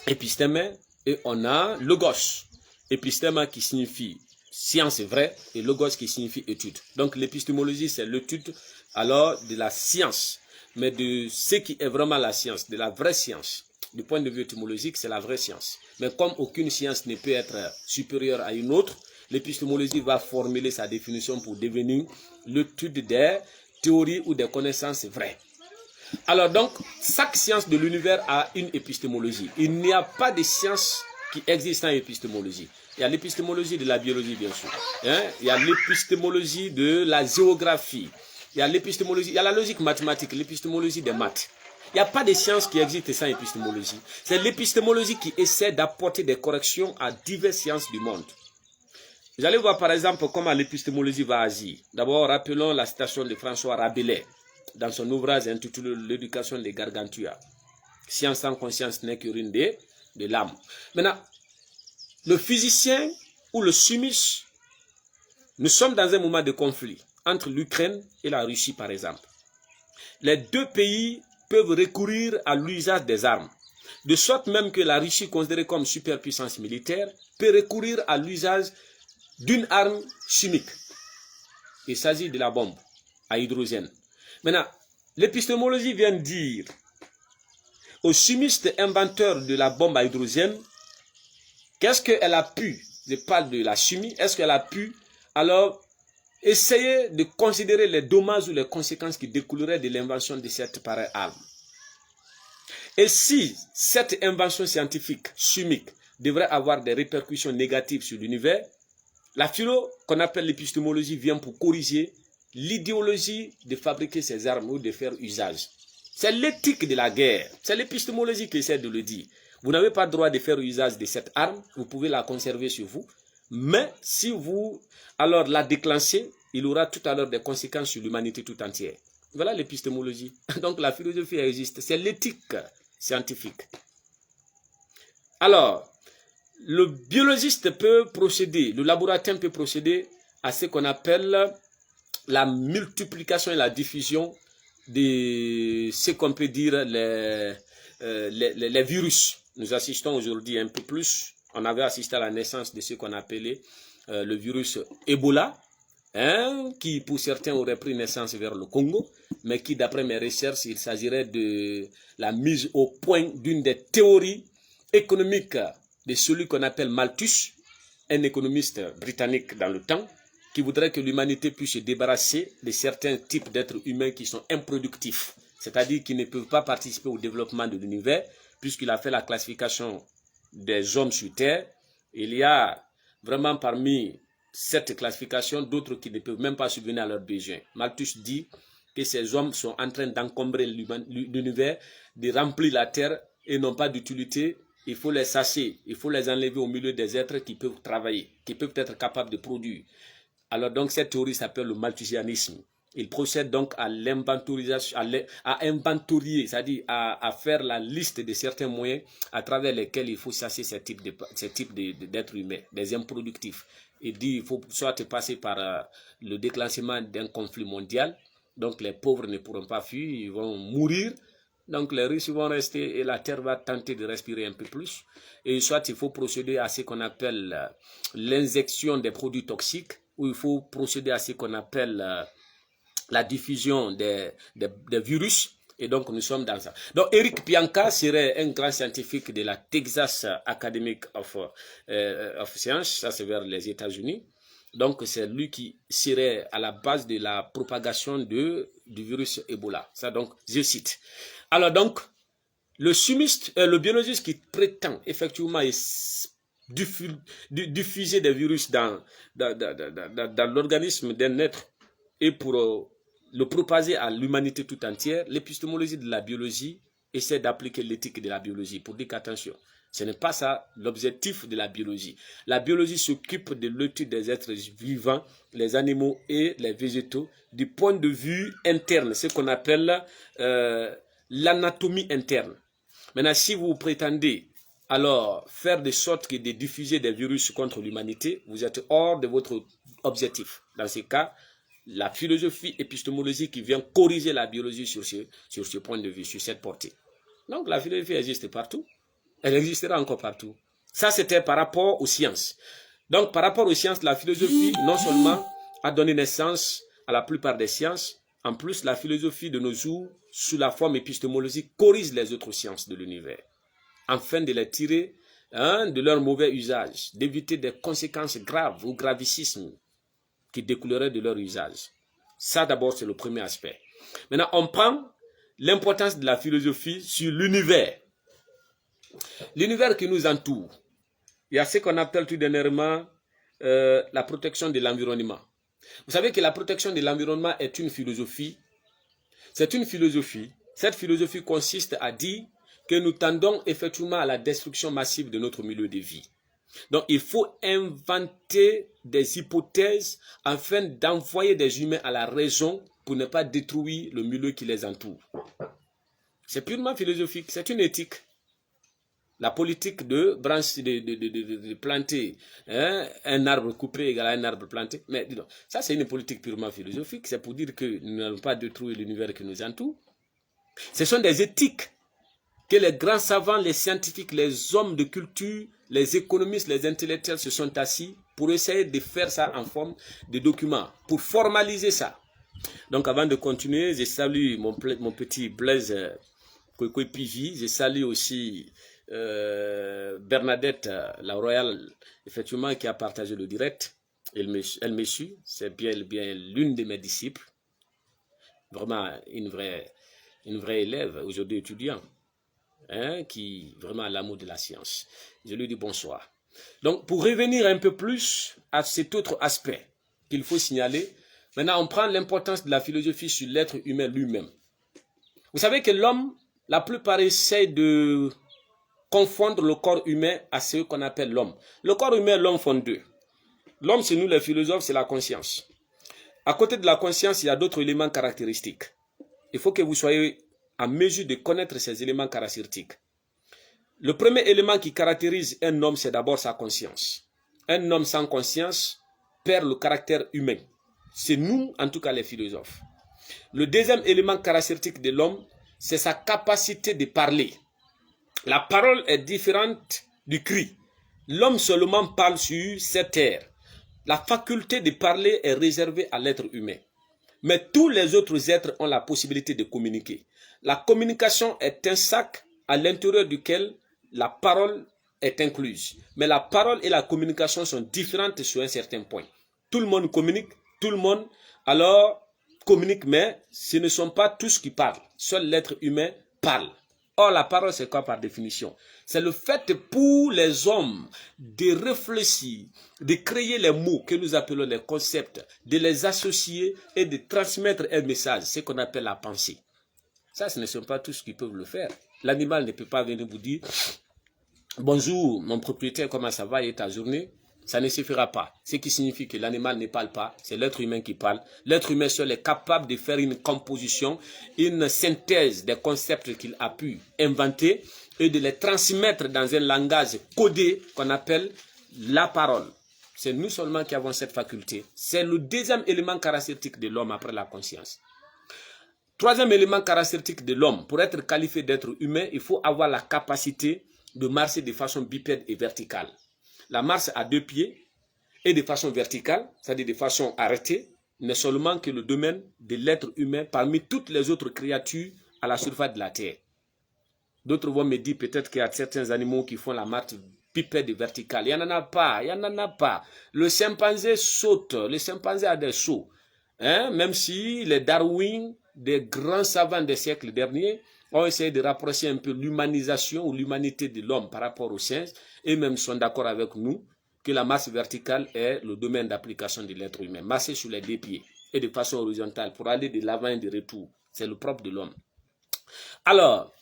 épistémé et on a logos. épistème qui signifie science vraie et logos qui signifie étude. Donc l'épistémologie, c'est l'étude alors de la science, mais de ce qui est vraiment la science, de la vraie science. Du point de vue étymologique, c'est la vraie science. Mais comme aucune science ne peut être supérieure à une autre, l'épistémologie va formuler sa définition pour devenir l'étude des théories ou des connaissances vraies. Alors donc, chaque science de l'univers a une épistémologie. Il n'y a pas de science qui existe en épistémologie. Il y a l'épistémologie de la biologie, bien sûr. Il y a l'épistémologie de la géographie. Il y a l'épistémologie, il y a la logique mathématique, l'épistémologie des maths. Il n'y a pas de science qui existe sans épistémologie. C'est l'épistémologie qui essaie d'apporter des corrections à diverses sciences du monde. Vous allez voir par exemple comment l'épistémologie va agir. D'abord, rappelons la citation de François Rabelais dans son ouvrage intitulé L'éducation des Gargantua. Science sans conscience n'est que ruine de l'âme. Maintenant, le physicien ou le chimiste, nous sommes dans un moment de conflit entre l'Ukraine et la Russie par exemple. Les deux pays peuvent recourir à l'usage des armes. De sorte même que la Russie, considérée comme superpuissance militaire, peut recourir à l'usage d'une arme chimique. Il s'agit de la bombe à hydrogène. Maintenant, l'épistémologie vient dire au chimiste inventeur de la bombe à hydrogène, qu'est-ce qu'elle a pu, je parle de la chimie, est-ce qu'elle a pu alors essayer de considérer les dommages ou les conséquences qui découleraient de l'invention de cette pareille arme. Et si cette invention scientifique, chimique, devrait avoir des répercussions négatives sur l'univers, la philo, qu'on appelle l'épistémologie, vient pour corriger l'idéologie de fabriquer ces armes ou de faire usage. C'est l'éthique de la guerre. C'est l'épistémologie qui essaie de le dire. Vous n'avez pas le droit de faire usage de cette arme, vous pouvez la conserver sur vous, mais si vous alors la déclenchez, il aura tout à l'heure des conséquences sur l'humanité tout entière. Voilà l'épistémologie. Donc la philosophie existe, c'est l'éthique scientifique. Alors, le biologiste peut procéder, le laboratoire peut procéder à ce qu'on appelle la multiplication et la diffusion de ce qu'on peut dire les virus. Nous assistons aujourd'hui un peu plus, on avait assisté à la naissance de ce qu'on appelait le virus Ebola, qui pour certains aurait pris naissance vers le Congo, mais qui d'après mes recherches, il s'agirait de la mise au point d'une des théories économiques de celui qu'on appelle Malthus, un économiste britannique dans le temps, qui voudrait que l'humanité puisse se débarrasser de certains types d'êtres humains qui sont improductifs, c'est-à-dire qui ne peuvent pas participer au développement de l'univers, puisqu'il a fait la classification des hommes sur Terre. Il y a vraiment parmi cette classification d'autres qui ne peuvent même pas subvenir à leurs besoins. Malthus dit que ces hommes sont en train d'encombrer l'univers, de remplir la Terre et n'ont pas d'utilité. Il faut les sasser, il faut les enlever au milieu des êtres qui peuvent travailler, qui peuvent être capables de produire. Alors donc cette théorie s'appelle le malthusianisme. Il procède donc à l'inventorisation, à inventorier, c'est-à-dire à faire la liste de certains moyens à travers lesquels il faut chasser ces types d'êtres humains, des improductifs. Il dit qu'il faut soit passer par le déclenchement d'un conflit mondial, donc les pauvres ne pourront pas fuir, ils vont mourir, donc les riches vont rester et la terre va tenter de respirer un peu plus. Et soit il faut procéder à ce qu'on appelle l'injection des produits toxiques, ou il faut procéder à ce qu'on appelle la diffusion des virus, et donc nous sommes dans ça. Donc Eric Pianka serait un grand scientifique de la Texas Academy of Science, ça c'est vers les États-Unis. Donc c'est lui qui serait à la base de la propagation du virus Ebola. Ça donc, je cite. Alors donc, le chimiste, le biologiste qui prétend effectivement diffuser des virus dans l'organisme d'un être et pour le propager à l'humanité tout entière, l'épistémologie de la biologie essaie d'appliquer l'éthique de la biologie pour dire qu'attention, ce n'est pas ça l'objectif de la biologie. La biologie s'occupe de l'étude des êtres vivants, les animaux et les végétaux, du point de vue interne, ce qu'on appelle l'anatomie interne. Maintenant, si vous prétendez alors faire de sorte que de diffuser des virus contre l'humanité, vous êtes hors de votre objectif. Dans ce cas, la philosophie épistémologique qui vient corriger la biologie sur ce point de vue, sur cette portée. Donc la philosophie existe partout. Elle existera encore partout. Ça, c'était par rapport aux sciences. Donc, par rapport aux sciences, la philosophie, non seulement a donné naissance à la plupart des sciences, en plus, la philosophie de nos jours, sous la forme épistémologique, corrige les autres sciences de l'univers, afin de les tirer de leur mauvais usage, d'éviter des conséquences graves ou gravissimes qui découleraient de leur usage. Ça, d'abord, c'est le premier aspect. Maintenant, on prend l'importance de la philosophie sur l'univers. L'univers qui nous entoure. Il y a ce qu'on appelle tout dernièrement la protection de l'environnement. Vous savez que la protection de l'environnement est une philosophie. C'est une philosophie. Cette philosophie consiste à dire que nous tendons effectivement à la destruction massive de notre milieu de vie. Donc, il faut inventer des hypothèses afin d'envoyer des humains à la raison pour ne pas détruire le milieu qui les entoure. C'est purement philosophique, c'est une éthique. La politique de planter un arbre coupé égale à un arbre planté. Mais dis donc, ça c'est une politique purement philosophique. C'est pour dire que nous n'allons pas détruire l'univers qui nous entoure. Ce sont des éthiques que les grands savants, les scientifiques, les hommes de culture, les économistes, les intellectuels se sont assis pour essayer de faire ça en forme de document, pour formaliser ça. Donc avant de continuer, je salue mon petit Blaise Koikoy-Pivi, je salue aussi Bernadette, la royale, effectivement, qui a partagé le direct. Elle me suit, c'est bien l'une de mes disciples. Vraiment une vraie élève, aujourd'hui étudiant, qui vraiment a l'amour de la science. Je lui dis bonsoir. Donc, pour revenir un peu plus à cet autre aspect qu'il faut signaler, maintenant on prend l'importance de la philosophie sur l'être humain lui-même. Vous savez que l'homme, la plupart essaient de confondre le corps humain à ce qu'on appelle l'homme. Le corps humain, l'homme font deux. L'homme, c'est nous les philosophes, c'est la conscience. À côté de la conscience, il y a d'autres éléments caractéristiques. Il faut que vous soyez en mesure de connaître ces éléments caractéristiques. Le premier élément qui caractérise un homme, c'est d'abord sa conscience. Un homme sans conscience perd le caractère humain. C'est nous, en tout cas les philosophes. Le deuxième élément caractéristique de l'homme, c'est sa capacité de parler. La parole est différente du cri. L'homme seulement parle sur cette terre. La faculté de parler est réservée à l'être humain. Mais tous les autres êtres ont la possibilité de communiquer. La communication est un sac à l'intérieur duquel la parole est incluse. Mais la parole et la communication sont différentes sur un certain point. Tout le monde communique, tout le monde alors communique, mais ce ne sont pas tous qui parlent. Seul l'être humain parle. Or, la parole, c'est quoi par définition? C'est le fait pour les hommes de réfléchir, de créer les mots que nous appelons les concepts, de les associer et de transmettre un message, ce qu'on appelle la pensée. Ça, ce ne sont pas tous qui peuvent le faire. L'animal ne peut pas venir vous dire « Bonjour, mon propriétaire, comment ça va et ta journée ?» Ça ne suffira pas. Ce qui signifie que l'animal ne parle pas, c'est l'être humain qui parle. L'être humain seul est capable de faire une composition, une synthèse des concepts qu'il a pu inventer et de les transmettre dans un langage codé qu'on appelle la parole. C'est nous seulement qui avons cette faculté. C'est le deuxième élément caractéristique de l'homme après la conscience. Troisième élément caractéristique de l'homme, pour être qualifié d'être humain, il faut avoir la capacité de marcher de façon bipède et verticale. La marche à deux pieds et de façon verticale, c'est-à-dire de façon arrêtée, n'est seulement que le domaine de l'être humain parmi toutes les autres créatures à la surface de la terre. D'autres vont me dire peut-être qu'il y a certains animaux qui font la marche bipède et verticale. Il n'y en a pas, il n'y en a pas. Le chimpanzé saute, le chimpanzé a des sauts. Même si les Darwin, des grands savants des siècles derniers, ont essayé de rapprocher un peu l'humanisation ou l'humanité de l'homme par rapport aux sciences, et même sont d'accord avec nous que la marche verticale est le domaine d'application de l'être humain. Marcher sur les deux pieds et de façon horizontale pour aller de l'avant et de retour. C'est le propre de l'homme. Alors,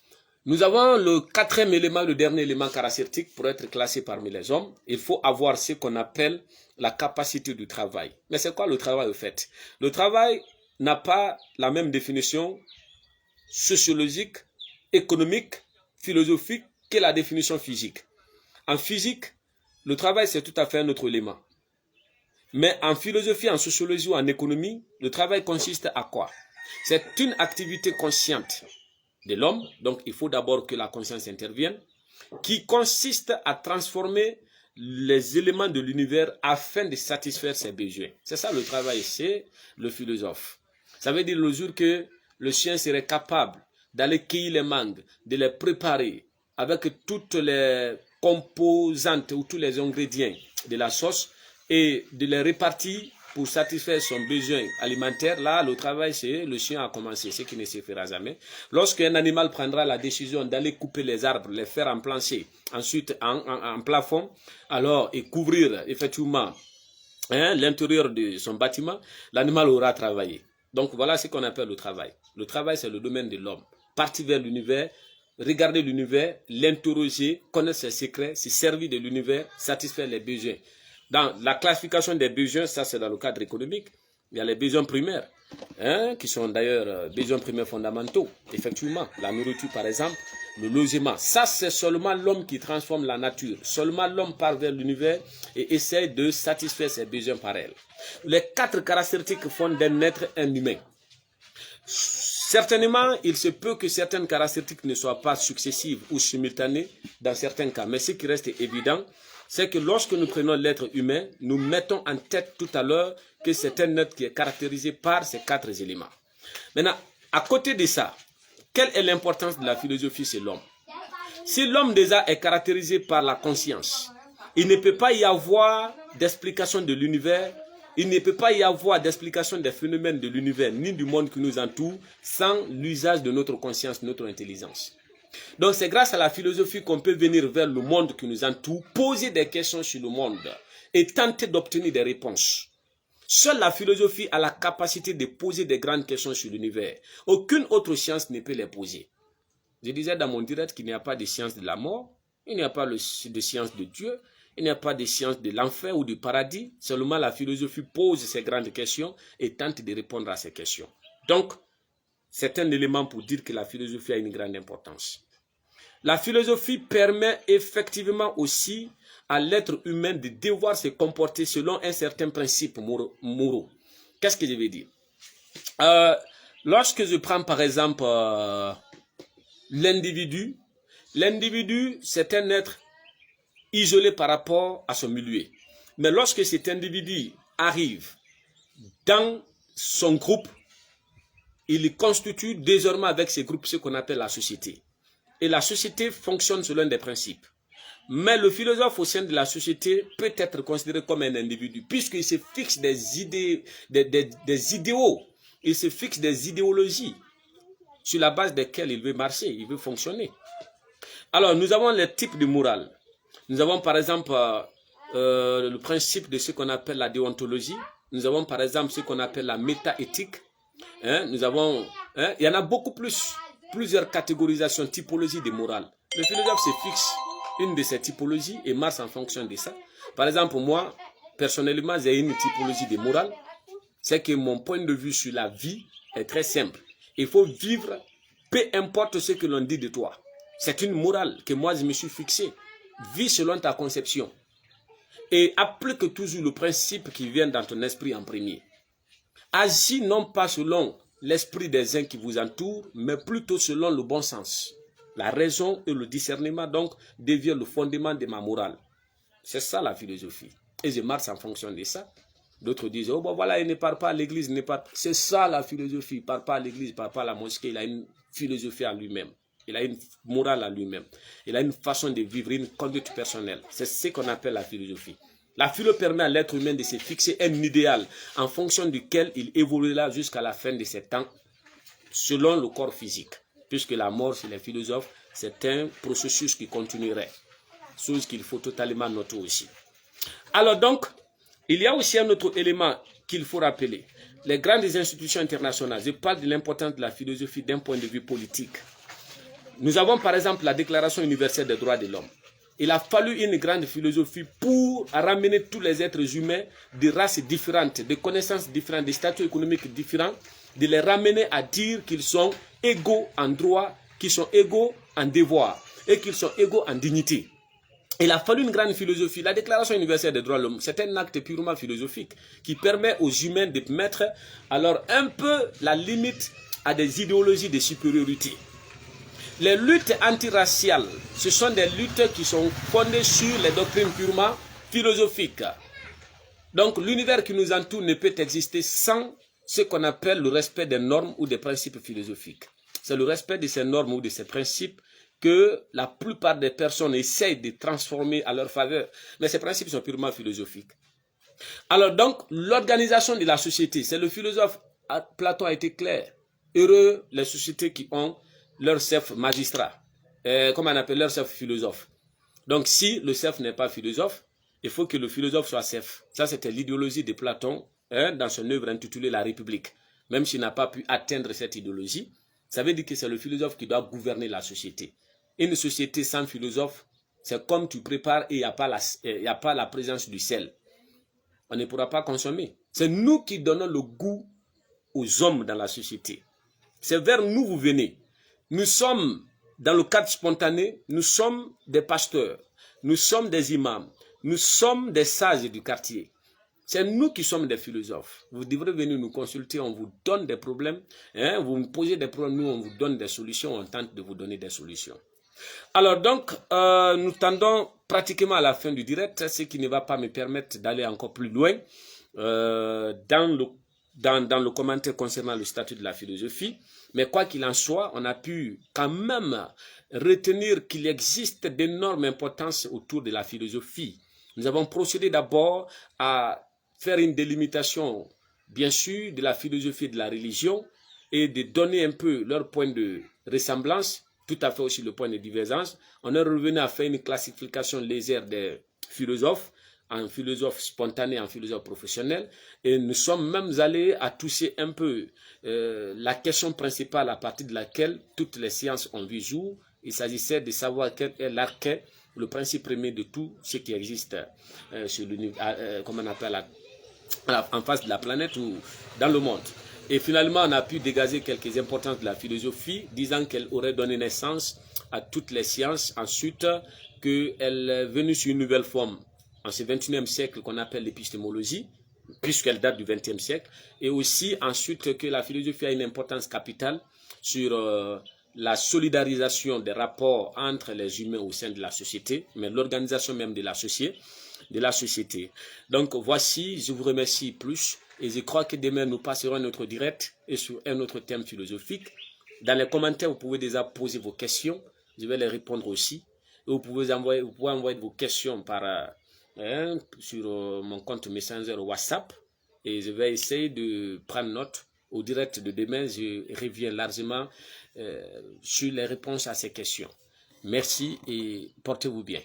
nous avons le quatrième élément, le dernier élément caractéristique pour être classé parmi les hommes. Il faut avoir ce qu'on appelle la capacité du travail. Mais c'est quoi le travail au fait? Le travail n'a pas la même définition sociologique, économique, philosophique que la définition physique. En physique, le travail c'est tout à fait un autre élément. Mais en philosophie, en sociologie ou en économie, le travail consiste à quoi? C'est une activité consciente de l'homme, donc il faut d'abord que la conscience intervienne. qui consiste à transformer les éléments de l'univers afin de satisfaire ses besoins. C'est ça le travail, c'est le philosophe. Ça veut dire le jour que le chien serait capable d'aller cueillir les mangues, de les préparer avec toutes les composantes ou tous les ingrédients de la sauce et de les répartir pour satisfaire son besoin alimentaire. Là, le travail, c'est le chien a commencé, ce qui ne se fera jamais. Lorsqu'un animal prendra la décision d'aller couper les arbres, les faire en plancher, ensuite en plafond, alors et couvrir effectivement l'intérieur de son bâtiment, l'animal aura travaillé. Donc voilà ce qu'on appelle le travail. Le travail, c'est le domaine de l'homme. Partir vers l'univers, regarder l'univers, l'interroger, connaître ses secrets, se servir de l'univers, satisfaire les besoins. Dans la classification des besoins, ça c'est dans le cadre économique, il y a les besoins primaires, qui sont d'ailleurs besoins primaires fondamentaux, effectivement, la nourriture par exemple, le logement. Ça c'est seulement l'homme qui transforme la nature, seulement l'homme part vers l'univers et essaie de satisfaire ses besoins par elle. Les 4 caractéristiques font d'un être un humain. Certainement, il se peut que certaines caractéristiques ne soient pas successives ou simultanées dans certains cas, mais ce qui reste évident, c'est que lorsque nous prenons l'être humain, nous mettons en tête tout à l'heure que c'est un être qui est caractérisé par ces 4 éléments. Maintenant, à côté de ça, quelle est l'importance de la philosophie chez l'homme? Si l'homme déjà est caractérisé par la conscience, il ne peut pas y avoir d'explication de l'univers, il ne peut pas y avoir d'explication des phénomènes de l'univers, ni du monde qui nous entoure, sans l'usage de notre conscience, de notre intelligence. Donc c'est grâce à la philosophie qu'on peut venir vers le monde qui nous entoure, poser des questions sur le monde et tenter d'obtenir des réponses. Seule la philosophie a la capacité de poser des grandes questions sur l'univers. Aucune autre science ne peut les poser. Je disais dans mon direct qu'il n'y a pas de science de la mort, il n'y a pas de science de Dieu, il n'y a pas de science de l'enfer ou du paradis. Seulement la philosophie pose ces grandes questions et tente de répondre à ces questions. Donc, c'est un élément pour dire que la philosophie a une grande importance. La philosophie permet effectivement aussi à l'être humain de devoir se comporter selon un certain principe moraux. Qu'est-ce que je veux dire? Lorsque je prends par exemple l'individu, c'est un être isolé par rapport à son milieu. Mais lorsque cet individu arrive dans son groupe, il constitue désormais avec ce groupe ce qu'on appelle la société. Et la société fonctionne selon des principes. Mais le philosophe au sein de la société peut être considéré comme un individu, puisqu'il se fixe des idéaux, il se fixe des idéologies sur la base desquelles il veut marcher, il veut fonctionner. Alors, nous avons les types de morale. Nous avons par exemple le principe de ce qu'on appelle la déontologie. Nous avons par exemple ce qu'on appelle la métaéthique. Nous avons, il y en a beaucoup plus. Plusieurs catégorisations, typologies de morale. Le philosophe se fixe une de ces typologies et marche en fonction de ça. Par exemple, moi, personnellement, j'ai une typologie de morale. C'est que mon point de vue sur la vie est très simple. Il faut vivre, peu importe ce que l'on dit de toi. C'est une morale que moi, je me suis fixée. Vis selon ta conception. Et applique toujours le principe qui vient dans ton esprit en premier. Agis non pas selon l'esprit des uns qui vous entourent, mais plutôt selon le bon sens. La raison et le discernement, donc, deviennent le fondement de ma morale. C'est ça la philosophie. Et je marche en fonction de ça. D'autres disent, oh bon voilà, il ne part pas à l'église, c'est ça la philosophie. Il ne part pas à l'église, il ne part pas à la mosquée, il a une philosophie en lui-même. Il a une morale en lui-même. Il a une façon de vivre, une conduite personnelle. C'est ce qu'on appelle la philosophie. La philo permet à l'être humain de se fixer un idéal en fonction duquel il évoluera jusqu'à la fin de ses temps selon le corps physique. Puisque la mort, chez les philosophes, c'est un processus qui continuerait. Chose qu'il faut totalement noter aussi. Alors donc, il y a aussi un autre élément qu'il faut rappeler. Les grandes institutions internationales, je parle de l'importance de la philosophie d'un point de vue politique. Nous avons par exemple la Déclaration universelle des droits de l'homme. Il a fallu une grande philosophie pour ramener tous les êtres humains de races différentes, de connaissances différentes, de statuts économiques différents, de les ramener à dire qu'ils sont égaux en droit, qu'ils sont égaux en devoir et qu'ils sont égaux en dignité. Il a fallu une grande philosophie. La Déclaration universelle des droits de l'homme, c'est un acte purement philosophique qui permet aux humains de mettre alors un peu la limite à des idéologies de supériorité. Les luttes antiraciales, ce sont des luttes qui sont fondées sur les doctrines purement philosophiques. Donc l'univers qui nous entoure ne peut exister sans ce qu'on appelle le respect des normes ou des principes philosophiques. C'est le respect de ces normes ou de ces principes que la plupart des personnes essayent de transformer à leur faveur. Mais ces principes sont purement philosophiques. Alors donc, l'organisation de la société, c'est le philosophe Platon a été clair. Heureux les sociétés qui ont leur chef magistrat, comme on appelle leur chef philosophe. Donc si le chef n'est pas philosophe, il faut que le philosophe soit chef. Ça c'était l'idéologie de Platon dans son œuvre intitulée La République. Même s'il n'a pas pu atteindre cette idéologie, ça veut dire que c'est le philosophe qui doit gouverner la société. Une société sans philosophe, c'est comme tu prépares et il n'y a pas la présence du sel. On ne pourra pas consommer. C'est nous qui donnons le goût aux hommes dans la société. C'est vers nous vous venez. Nous sommes dans le cadre spontané, nous sommes des pasteurs, nous sommes des imams, nous sommes des sages du quartier. C'est nous qui sommes des philosophes. Vous devrez venir nous consulter, on vous donne des problèmes, vous nous posez des problèmes, nous on vous donne des solutions, on tente de vous donner des solutions. Alors donc, nous tendons pratiquement à la fin du direct, ce qui ne va pas me permettre d'aller encore plus loin dans le commentaire concernant le statut de la philosophie. Mais quoi qu'il en soit, on a pu quand même retenir qu'il existe d'énormes importances autour de la philosophie. Nous avons procédé d'abord à faire une délimitation, bien sûr, de la philosophie et de la religion et de donner un peu leur point de ressemblance, tout à fait aussi le point de divergence. On est revenu à faire une classification légère des philosophes, en philosophe spontané, en philosophe professionnel, et nous sommes même allés à toucher un peu la question principale à partir de laquelle toutes les sciences ont vu jour. Il s'agissait de savoir quel est l'archet, le principe premier de tout ce qui existe sur comme on appelle en face de la planète ou dans le monde. Et finalement, on a pu dégager quelques importances de la philosophie, disant qu'elle aurait donné naissance à toutes les sciences. Ensuite, qu'elle est venue sur une nouvelle forme en ce 21e siècle qu'on appelle l'épistémologie, puisqu'elle date du 20e siècle. Et aussi, ensuite, que la philosophie a une importance capitale sur la solidarisation des rapports entre les humains au sein de la société, mais l'organisation même de la société. Donc, voici, je vous remercie plus. Et je crois que demain, nous passerons notre direct et sur un autre thème philosophique. Dans les commentaires, vous pouvez déjà poser vos questions. Je vais les répondre aussi. Et vous pouvez envoyer vos questions sur mon compte Messenger WhatsApp. Et je vais essayer de prendre note. Au direct de demain, je reviens largement sur les réponses à ces questions. Merci et portez-vous bien.